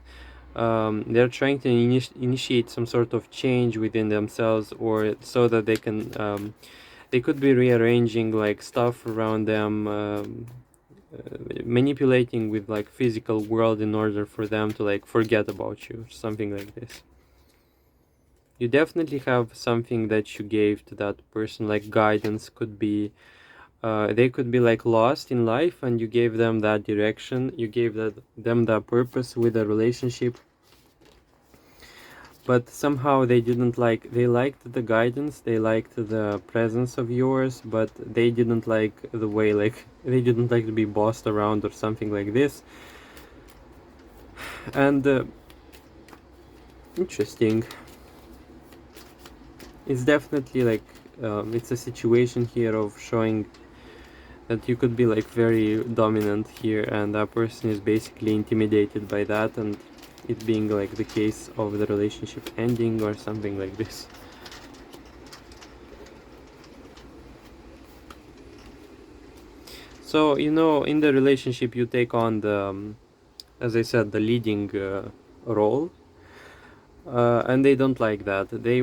They're trying to initiate some sort of change within themselves, or so that they could be rearranging like stuff around them, manipulating with like physical world in order for them to like forget about you, something like this. You definitely have something that you gave to that person, like guidance. Could be they could be like lost in life, and you gave them that direction, you gave them that purpose with a relationship, but somehow they didn't like, they liked the guidance, they liked the presence of yours, but they didn't like the way, like they didn't like to be bossed around or something like this. And interesting, it's definitely like it's a situation here of showing that you could be like very dominant here, and that person is basically intimidated by that, and it being like the case of the relationship ending or something like this. So, you know, in the relationship you take on the, as I said, the leading role, and they don't like that. They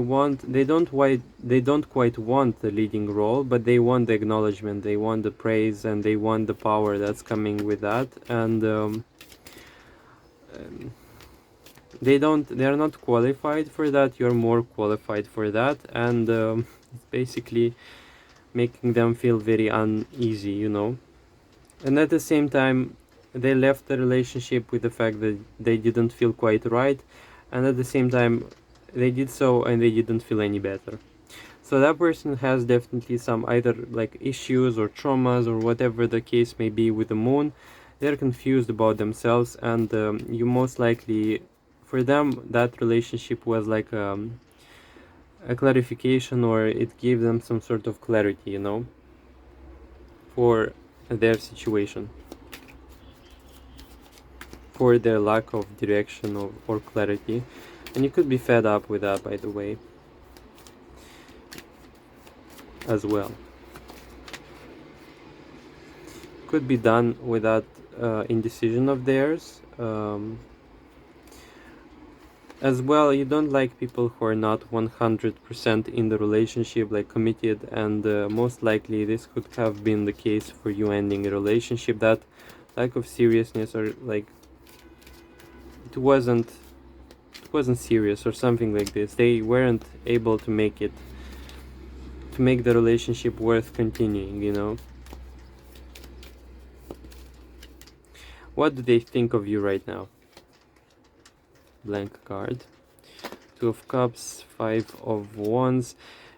don't quite want the leading role, but they want the acknowledgement, they want the praise, and they want the power that's coming with that. And they're not qualified for that. You're more qualified for that, and it's basically making them feel very uneasy, you know. And at the same time, they left the relationship with the fact that they didn't feel quite right, and at the same time they did so and they didn't feel any better. So that person has definitely some either like issues or traumas or whatever the case may be with the moon. They're confused about themselves, and you most likely, for them, that relationship was like a clarification, or it gave them some sort of clarity, you know, for their situation, for their lack of direction or clarity. And you could be fed up with that, by the way, as well. Could be done with that indecision of theirs. As well, you don't like people who are not 100% in the relationship, like committed, and most likely this could have been the case for you ending a relationship. That lack of seriousness, or like it wasn't serious or something like this. They weren't able to make the relationship worth continuing, you know. What do they think of you right now? Blank card. Two of Cups, Five of Wands.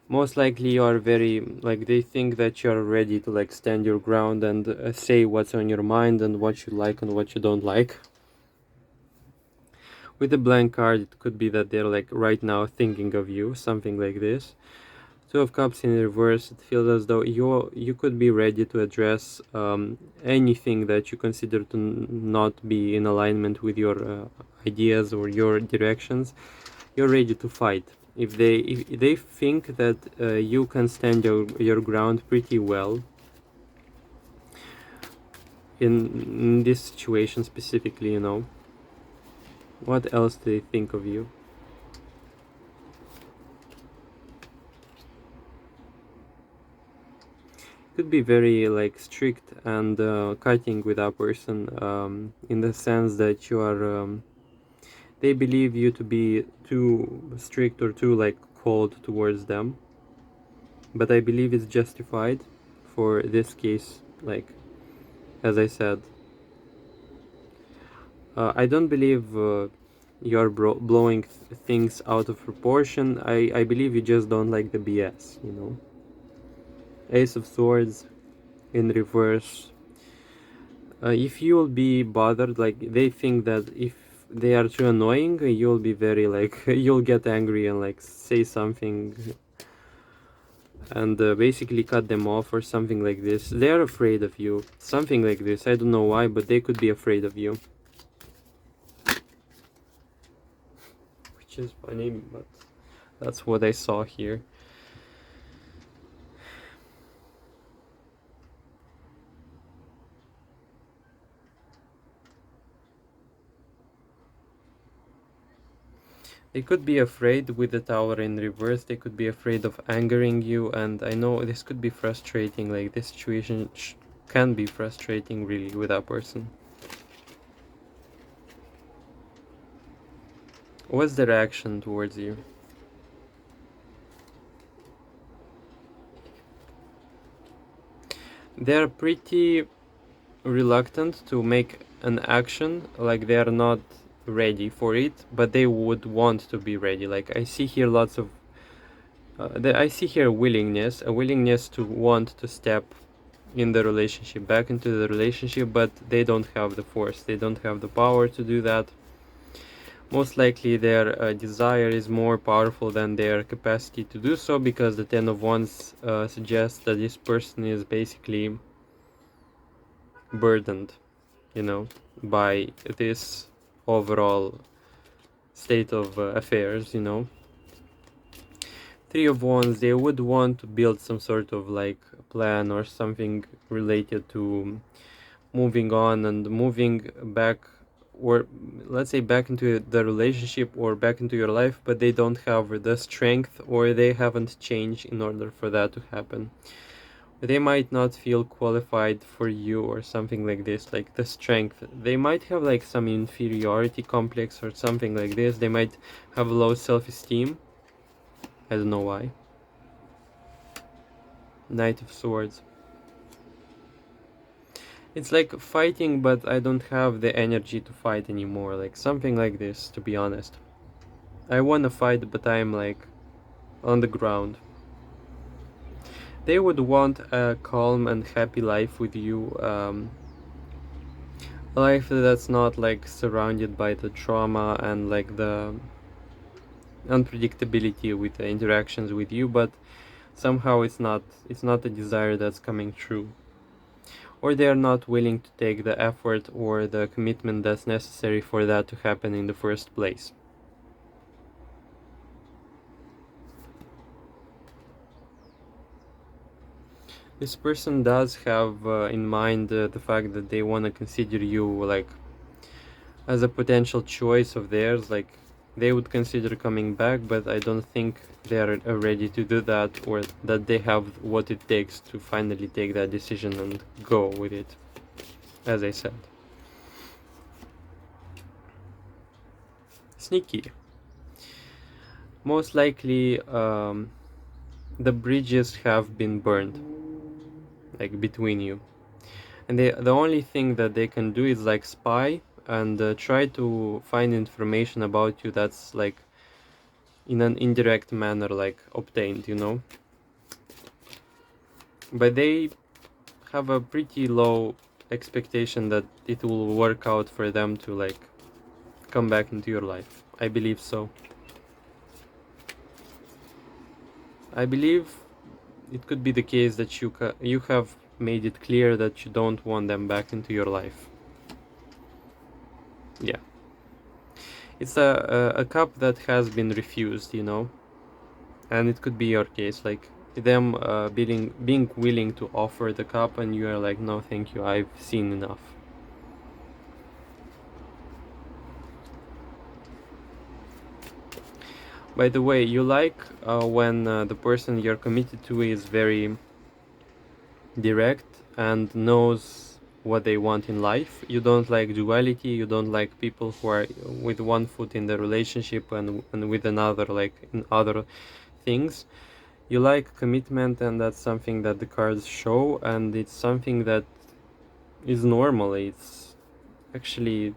Most likely you are very, like, they think that you're ready to like stand your ground and say what's on your mind and what you like and what you don't like. With the blank card, it could be that they're like right now thinking of you, something like this. Two of Cups in reverse, it feels as though you could be ready to address anything that you consider to not be in alignment with your ideas or your directions. You're ready to fight. If they think that you can stand your ground pretty well in this situation specifically, you know. What else do they think of you? could be very like strict and cutting with that person, in the sense that you are they believe you to be too strict or too like cold towards them, but I believe it's justified for this case. Like, as I said, I don't believe you're blowing things out of proportion. I believe you just don't like the BS, you know. Ace of Swords in reverse. If you'll be bothered, like they think that if they are too annoying, you'll be very like you'll get angry and like say something and basically cut them off or something like this. They are afraid of you, something like this. I don't know why, but they could be afraid of you, which is funny, but that's what I saw here. They could be afraid with the tower in reverse. They could be afraid of angering you, and I know this could be frustrating. Like, this situation can be frustrating really with that person. What's the reaction towards you? They're pretty reluctant to make an action, like they are not ready for it, but they would want to be ready. Like, I see here lots of I see here a willingness to want to step in the relationship, back into the relationship, but they don't have the force, they don't have the power to do that. Most likely their desire is more powerful than their capacity to do so, because the Ten of Wands suggests that this person is basically burdened, you know, by this overall state of affairs, you know. Three of Wands, they would want to build some sort of like plan or something related to moving on and moving back, or let's say back into the relationship or back into your life, but they don't have the strength, or they haven't changed in order for that to happen. They might not feel qualified for you or something like this, like the strength. They might have like some inferiority complex or something like this. They might have low self-esteem. I don't know why. Knight of Swords. It's like fighting, but I don't have the energy to fight anymore. Like something like this, to be honest. I wanna fight, but I'm like on the ground. They would want a calm and happy life with you. A life that's not like surrounded by the trauma and like the unpredictability with the interactions with you, but somehow it's not a desire that's coming true, or they are not willing to take the effort or the commitment that's necessary for that to happen in the first place. This person does have in mind the fact that they want to consider you like as a potential choice of theirs. Like, they would consider coming back, but I don't think they are ready to do that, or that they have what it takes to finally take that decision and go with it, as I said. Sneaky. Most likely the bridges have been burned, like between you, and the only thing that they can do is like spy and try to find information about you that's like in an indirect manner, like obtained, you know. But they have a pretty low expectation that it will work out for them to like come back into your life. I believe so. I believe it could be the case that you have made it clear that you don't want them back into your life. Yeah. It's a cup that has been refused, you know. And it could be your case, like them being willing to offer the cup, and you are like, no thank you, I've seen enough. By the way, you like when the person you're committed to is very direct, and knows what they want in life. You don't like duality, you don't like people who are with one foot in the relationship and with another like in other things. You like commitment, and that's something that the cards show, and it's something that is normal. It's actually,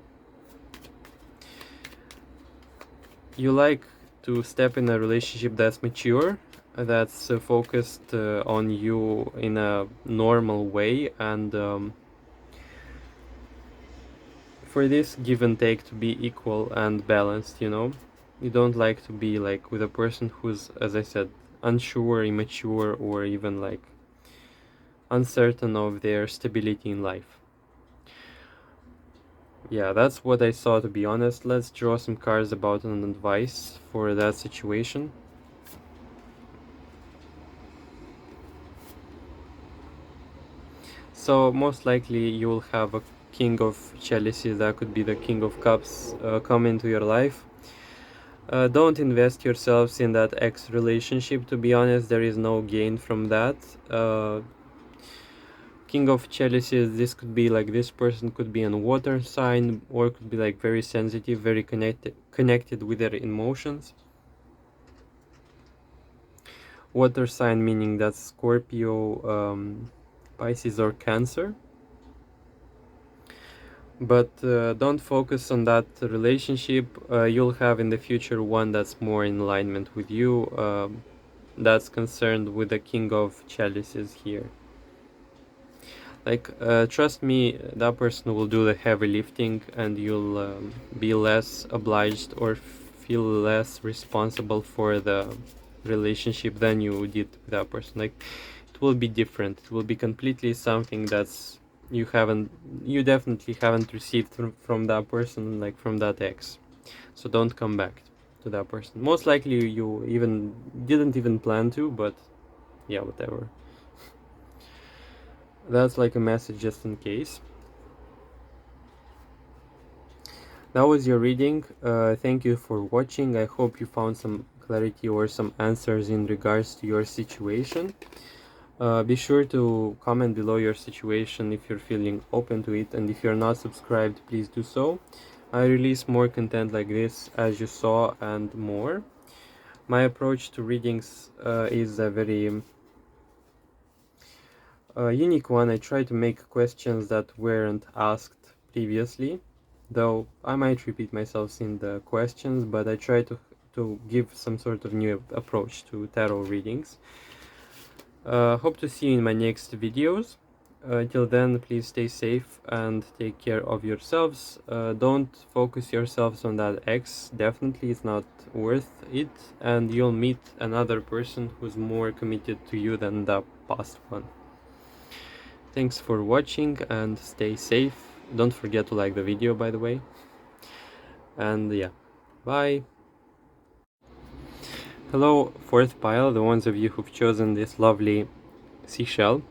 you like to step in a relationship that's mature, that's focused on you in a normal way, and for this give and take to be equal and balanced, you know. You don't like to be like with a person who's, as I said, unsure, immature, or even like uncertain of their stability in life. Yeah, that's what I saw, to be honest. Let's draw some cards about an advice for that situation. So most likely you will have a King of Chalices, that could be the King of Cups, come into your life. Don't invest yourselves in that ex relationship, to be honest. There is no gain from that. King of Chalices, this could be like, this person could be a water sign, or could be like very sensitive, very connected with their emotions. Water sign meaning that's Scorpio, Pisces, or Cancer. But don't focus on that relationship. You'll have in the future one that's more in alignment with you, that's concerned with the King of Chalices here. Like, trust me, that person will do the heavy lifting, and you'll be less obliged or feel less responsible for the relationship than you did with that person. Like, it will be different. It will be completely something that's you definitely haven't received from that person, like from that ex. So don't come back to that person. Most likely you even didn't even plan to, but yeah, whatever. That's like a message just in case. That was your reading. Thank you for watching. I hope you found some clarity or some answers in regards to your situation. Be sure to comment below your situation if you're feeling open to it, and if you're not subscribed, please do so. I release more content like this, as you saw, and more. My approach to readings is a very unique one. I try to make questions that weren't asked previously, though I might repeat myself in the questions, but I try to give some sort of new approach to tarot readings. Hope to see you in my next videos. Till then, please stay safe and take care of yourselves. Don't focus yourselves on that ex. Definitely, it's not worth it, and you'll meet another person who's more committed to you than the past one. Thanks for watching and stay safe. Don't forget to like the video, by the way. And yeah, bye. Hello, fourth pile, the ones of you who've chosen this lovely seashell.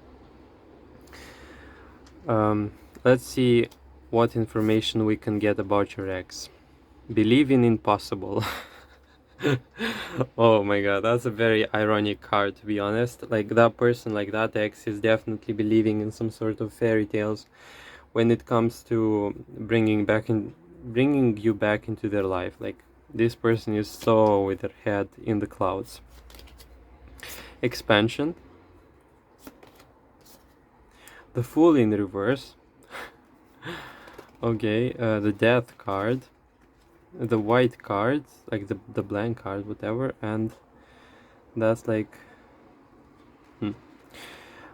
Let's see what information we can get about your ex. Believing in possible. Oh my god, that's a very ironic card, to be honest. Like, that person, like that ex, is definitely believing in some sort of fairy tales when it comes to bringing you back into their life. Like, this person is so with their head in the clouds. Expansion. The Fool in reverse. Okay, the Death card, the white card, like the blank card, whatever, and that's like,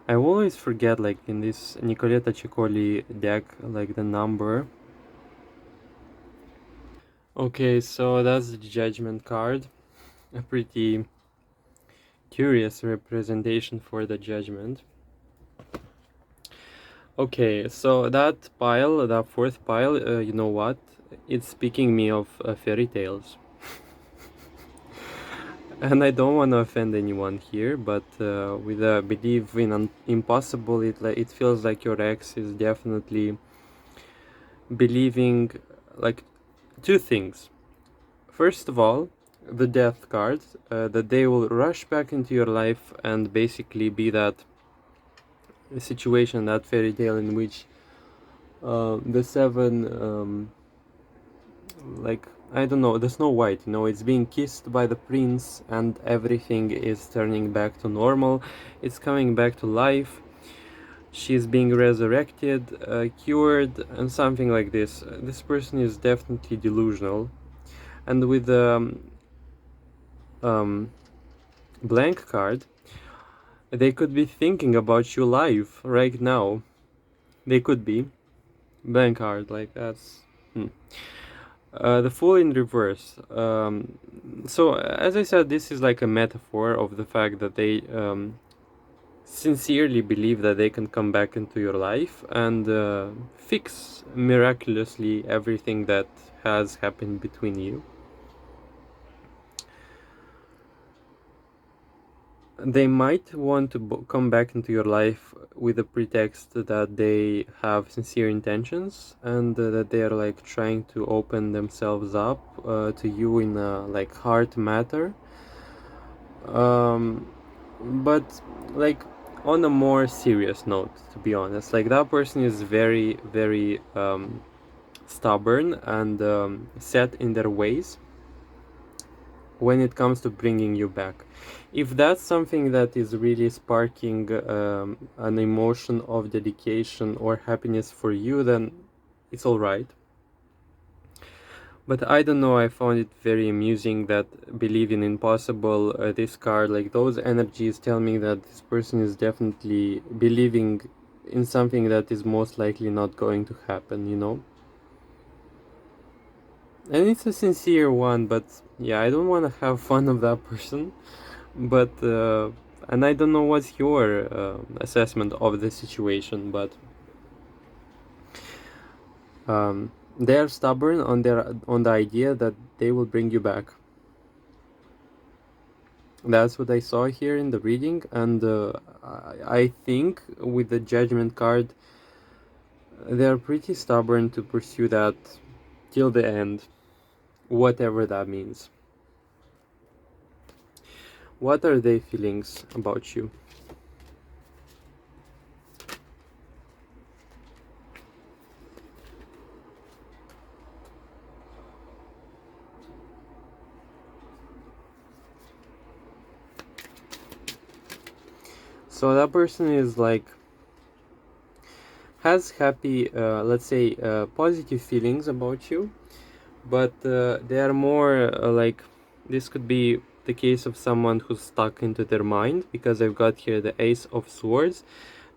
I always forget, like, in this Nicoletta Ciccoli deck, like, the number. Okay, so that's the Judgment card, a pretty curious representation for the Judgment. Okay, so that pile, that fourth pile, you know what? It's speaking me of fairy tales. And I don't want to offend anyone here, but with a belief in impossible, it feels like your ex is definitely believing like two things. First of all, the Death card, that they will rush back into your life and basically be that situation, that fairy tale in which the seven like, I don't know, the Snow White, you know, it's being kissed by the prince and everything is turning back to normal. It's coming back to life. She's being resurrected, cured, and something like this. This person is definitely delusional. And with the blank card, they could be thinking about you live right now. They could be. Blank card, like that's. The Fool in reverse. So, as I said, this is like a metaphor of the fact that they sincerely believe that they can come back into your life and fix miraculously everything that has happened between you. They might want to come back into your life with the pretext that they have sincere intentions and that they are like trying to open themselves up to you in a like heart matter. But like on a more serious note, to be honest, like that person is very, very stubborn and set in their ways when it comes to bringing you back. If that's something that is really sparking an emotion of dedication or happiness for you, then it's all right. But I don't know, I found it very amusing that believing impossible, this card, like those energies tell me that this person is definitely believing in something that is most likely not going to happen, you know? And it's a sincere one, but yeah, I don't want to have fun of that person. But and I don't know what's your assessment of the situation, but they're stubborn on the idea that they will bring you back. That's what I saw here in the reading, and I think with the Judgment card, they're pretty stubborn to pursue that till the end, whatever that means. What are their feelings about you? So that person is like has happy, let's say, positive feelings about you, but they are more like this could be the case of someone who's stuck into their mind, because I've got here the Ace of Swords,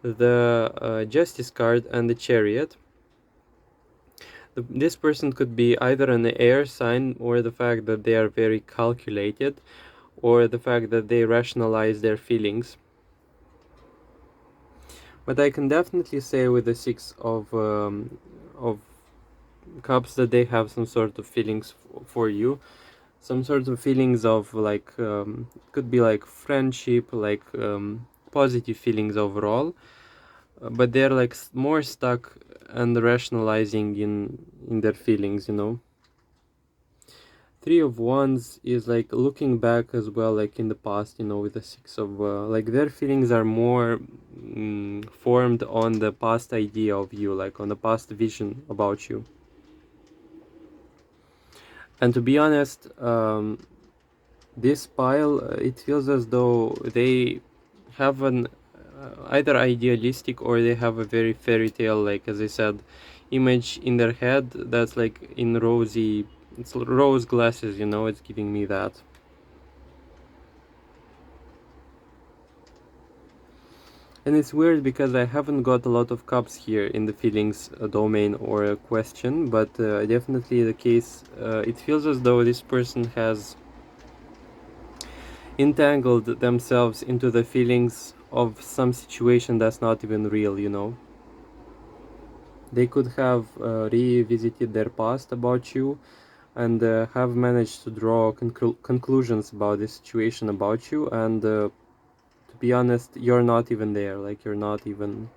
the Justice card, and the Chariot. This person could be either an air sign, or the fact that they are very calculated, or the fact that they rationalize their feelings. But I can definitely say with the Six of Cups that they have some sort of feelings for you, some sort of feelings of like could be like friendship, like positive feelings overall, but they're like more stuck and rationalizing in their feelings, you know. Three of Wands is like looking back as well, like in the past, you know, with the Six of like their feelings are more formed on the past idea of you, like on the past vision about you. And to be honest, this pile, it feels as though they have an either idealistic or they have a very fairy tale, like as I said, image in their head that's like in rosy, it's rose glasses, you know, it's giving me that. And it's weird because I haven't got a lot of cups here in the feelings domain or a question, but definitely the case, it feels as though this person has entangled themselves into the feelings of some situation that's not even real, you know. They could have revisited their past about you and have managed to draw conclusions about the situation about you, and to be honest, you're not even there. Like you're not even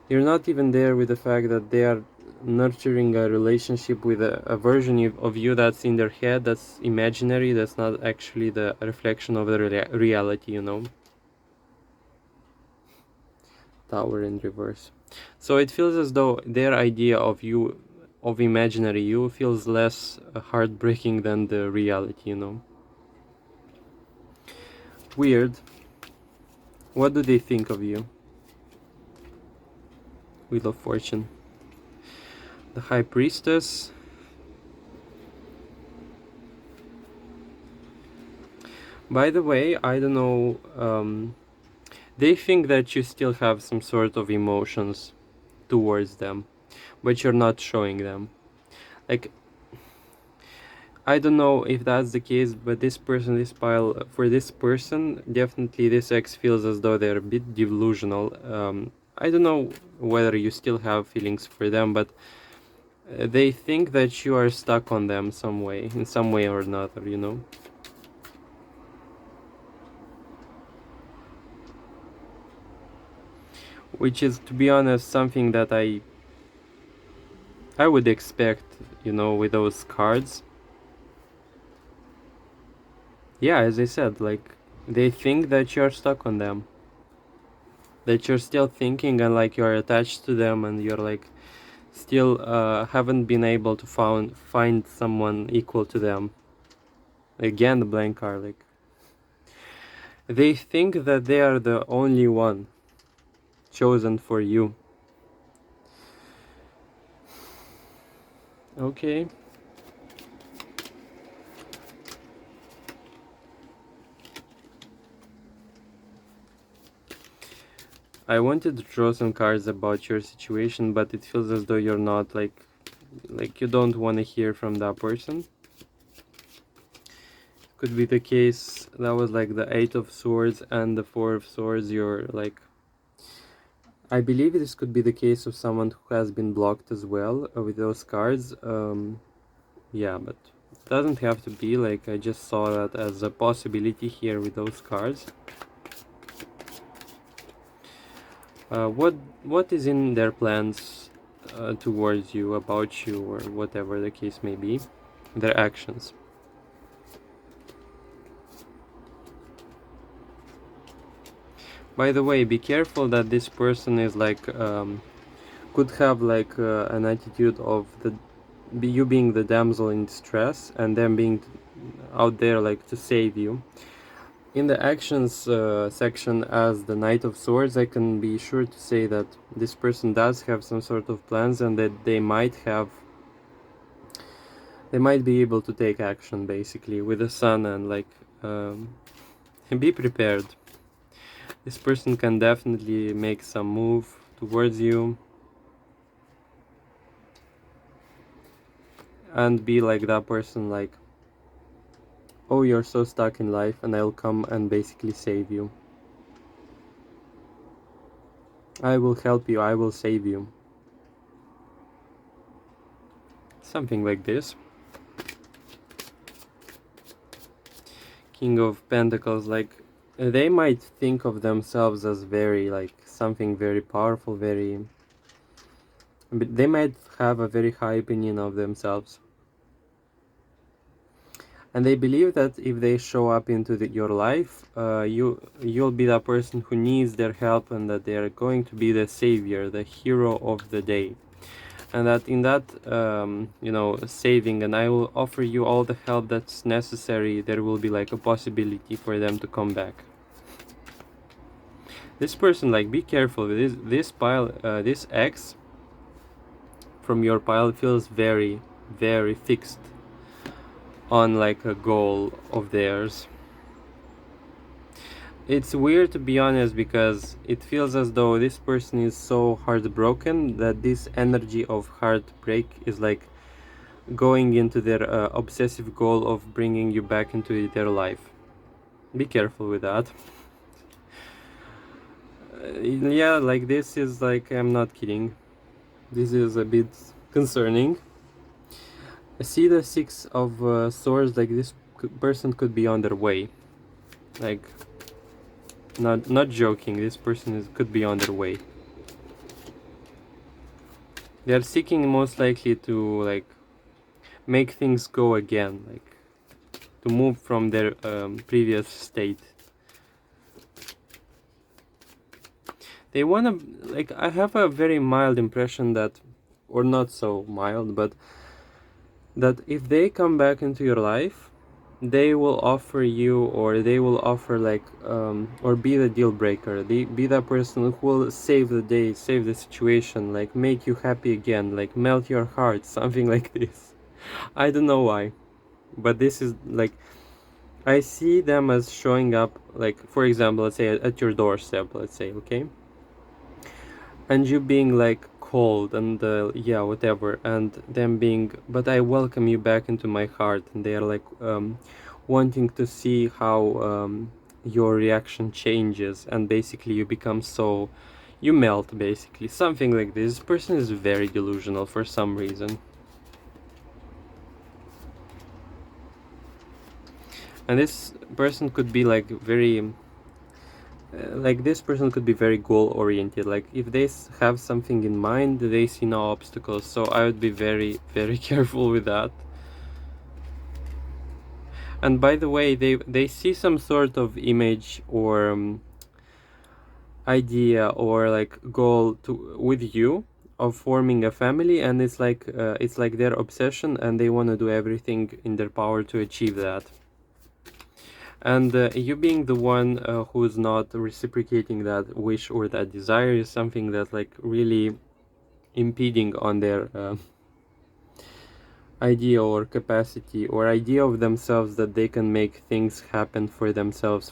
there with the fact that they are nurturing a relationship with a version of you that's in their head, that's imaginary, that's not actually the reflection of the reality, you know. Tower in reverse. So it feels as though their idea of you, of imaginary you, feels less heartbreaking than the reality, you know. Weird. What do they think of you? Wheel of Fortune. The High Priestess. By the way, I don't know, they think that you still have some sort of emotions towards them, but you're not showing them. Like, I don't know if that's the case, but this person, this pile, for this person, definitely this ex feels as though they're a bit delusional. I don't know whether you still have feelings for them, but they think that you are stuck on them some way, in some way or another, you know? Which is, to be honest, something that I would expect, you know, with those cards. Yeah, as I said, like, they think that you're stuck on them. That you're still thinking and like you're attached to them and you're like still haven't been able to find someone equal to them. Again, the blank card, like, they think that they are the only one chosen for you. Okay. I wanted to draw some cards about your situation, but it feels as though you're not like you don't want to hear from that person. Could be the case that was like the Eight of Swords and the Four of Swords. You're like, I believe this could be the case of someone who has been blocked as well with those cards. Yeah, but it doesn't have to be. Like, I just saw that as a possibility here with those cards. What is in their plans towards you, about you, or whatever the case may be? Their actions. By the way, be careful that this person is like could have like an attitude of you being the damsel in distress and them being out there like to save you. In the actions section as the Knight of Swords, I can be sure to say that this person does have some sort of plans and that they might be able to take action basically with the Sun and like be prepared. This person can definitely make some move towards you and be like that person, like, oh, you're so stuck in life and I'll come and basically save you. I will help you, I will save you. Something like this. King of Pentacles, like, they might think of themselves as very, like, something very powerful, but they might have a very high opinion of themselves. And they believe that if they show up into your life, you'll be that person who needs their help and that they are going to be the savior, the hero of the day. And that in that, you know, saving, and I will offer you all the help that's necessary, there will be like a possibility for them to come back. This person, like, be careful with this pile, this X from your pile feels very, very fixed on like a goal of theirs. It's weird, to be honest, because it feels as though this person is so heartbroken that this energy of heartbreak is like going into their obsessive goal of bringing you back into their life. Be careful with that. Yeah, like, this is like, I'm not kidding. This is a bit concerning. I see the Six of Swords, like this person could be on their way. Like, not joking, this person could be on their way. They are seeking most likely to like make things go again, like to move from their previous state. they want to, like, I have a very mild impression that, or not so mild, but that if they come back into your life, they will offer you, or they will offer like or be the deal breaker, be that person who will save the day, save the situation, like make you happy again, like melt your heart, something like this. I don't know why, but this is like, I see them as showing up, like for example, let's say at your doorstep, let's say, okay, and you being like cold and yeah, whatever, and them being, but I welcome you back into my heart, and they are like wanting to see how your reaction changes, and basically you become so, you melt, basically something like this. This person is very delusional for some reason, and this person could be like very like this person could be very goal oriented, like if they have something in mind, they see no obstacles, so I would be very very careful with that. And by the way, they see some sort of image or idea or like goal to with you of forming a family, and it's like their obsession, and they want to do everything in their power to achieve that. And you being the one who's not reciprocating that wish or that desire is something that like really impeding on their idea or capacity or idea of themselves, that they can make things happen for themselves,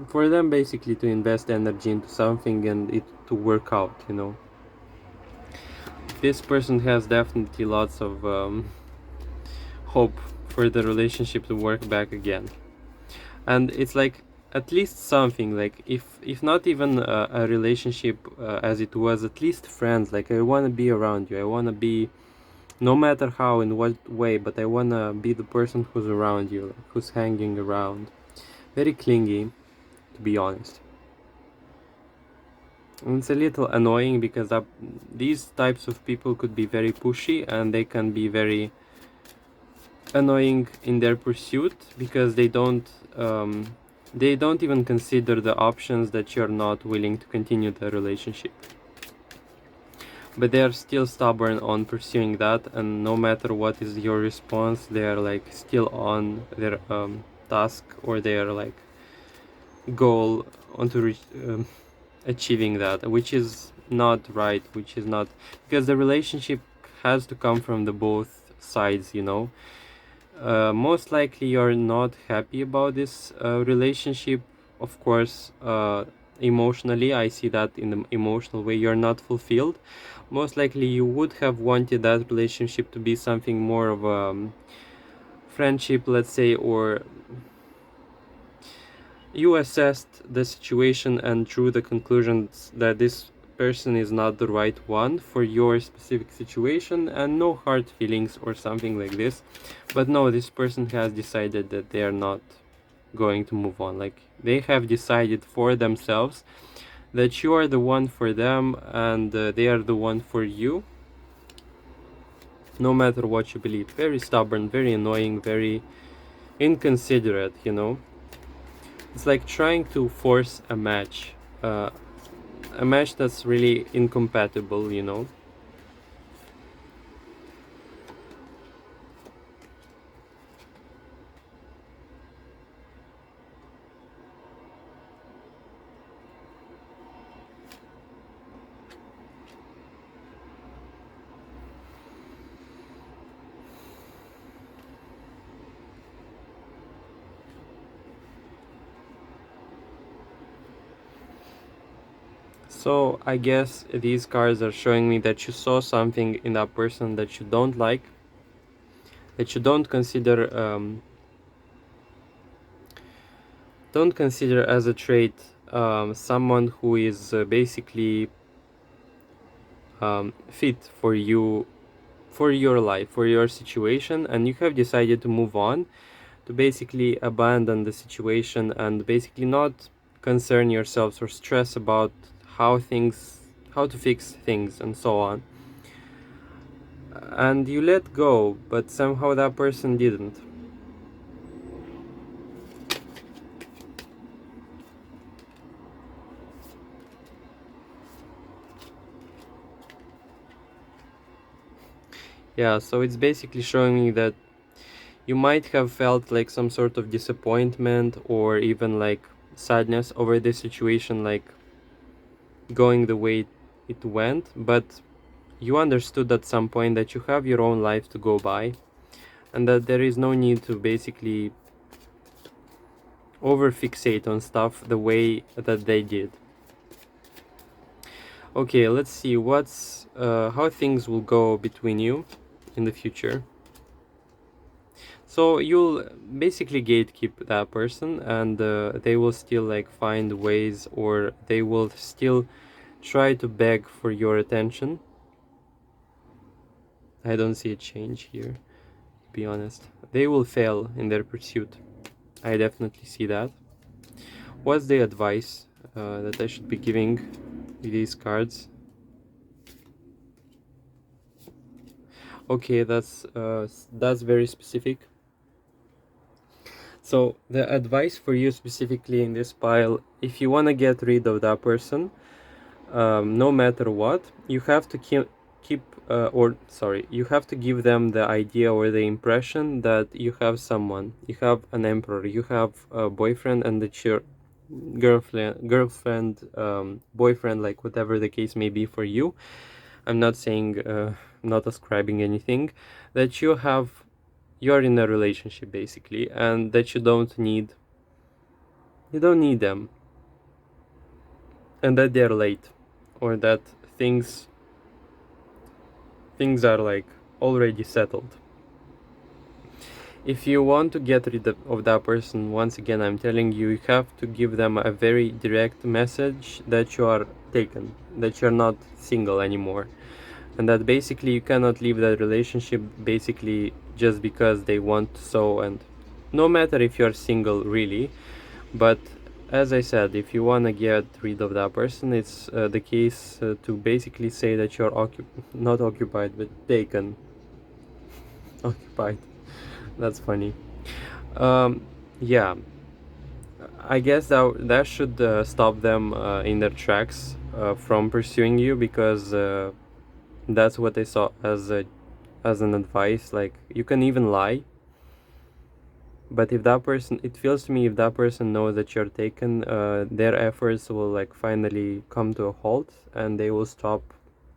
for them basically to invest energy into something and it to work out, you know. This person has definitely lots of hope for the relationship to work back again. And it's like at least something, like if not even a relationship as it was, at least friends, like I want to be around you, I want to be, no matter how, in what way, but I want to be the person who's around you, like, who's hanging around. Very clingy, to be honest. And it's a little annoying because these types of people could be very pushy, and they can be very annoying in their pursuit because they don't even consider the options that you're not willing to continue the relationship. But they are still stubborn on pursuing that, and no matter what is your response, they are like still on their task or their like goal onto achieving that, which is not right, which is not, because the relationship has to come from the both sides, you know. Most likely you're not happy about this relationship, of course. Emotionally, I see that in the emotional way you're not fulfilled. Most likely you would have wanted that relationship to be something more of a friendship, let's say, or you assessed the situation and drew the conclusions that this person is not the right one for your specific situation, and no hard feelings or something like this. But no, this person has decided that they are not going to move on. Like they have decided for themselves that you are the one for them, and they are the one for you, no matter what you believe. Very stubborn, very annoying, very inconsiderate, you know. It's like trying to force uh, a match that's really incompatible, you know. So I guess these cards are showing me that you saw something in that person that you don't like, that you don't consider as a trait, someone who is basically fit for you, for your life, for your situation, and you have decided to move on, to basically abandon the situation and basically not concern yourselves or stress about how to fix things and so on. And you let go, but somehow that person didn't. Yeah, so it's basically showing me that you might have felt like some sort of disappointment or even like sadness over this situation, like going the way it went, but you understood at some point that you have your own life to go by and that there is no need to basically over fixate on stuff the way that they did. Okay, let's see what's how things will go between you in the future. So you'll basically gatekeep that person, and they will still like find ways, or they will still try to beg for your attention. I don't see a change here, to be honest. They will fail in their pursuit. I definitely see that. What's the advice that I should be giving with these cards? Okay, that's very specific. So the advice for you specifically in this pile, if you want to get rid of that person, no matter what, you have to you have to give them the idea or the impression that you have someone, you have an emperor, you have a boyfriend, and that your girlfriend, boyfriend, like whatever the case may be for you. I'm not saying, not ascribing anything, that you're in a relationship basically, and that you don't need them, and that they're late, or that things are like already settled. If you want to get rid of that person, once again, I'm telling you, you have to give them a very direct message that you are taken, that you're not single anymore, and that basically you cannot leave that relationship basically just because they want so. And no matter if you're single really, but as I said, if you want to get rid of that person, it's the case to basically say that you're not occupied but taken. Occupied, that's funny. Yeah, I guess that should stop them in their tracks from pursuing you, because that's what they saw as an advice. Like, you can even lie, but if that person, it feels to me, if that person knows that you're taken, their efforts will like finally come to a halt, and they will stop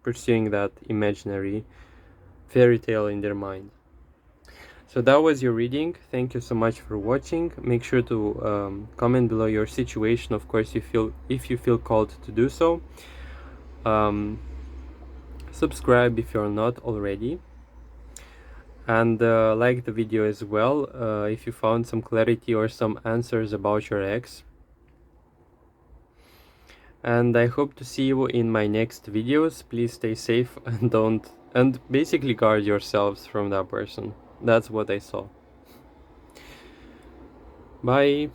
pursuing that imaginary fairy tale in their mind. So that was your reading. Thank you so much for watching. Make sure to comment below your situation, of course, if you feel called to do so. Subscribe if you're not already, and like the video as well if you found some clarity or some answers about your ex. And I hope to see you in my next videos. Please stay safe and basically guard yourselves from that person. That's what I saw. Bye.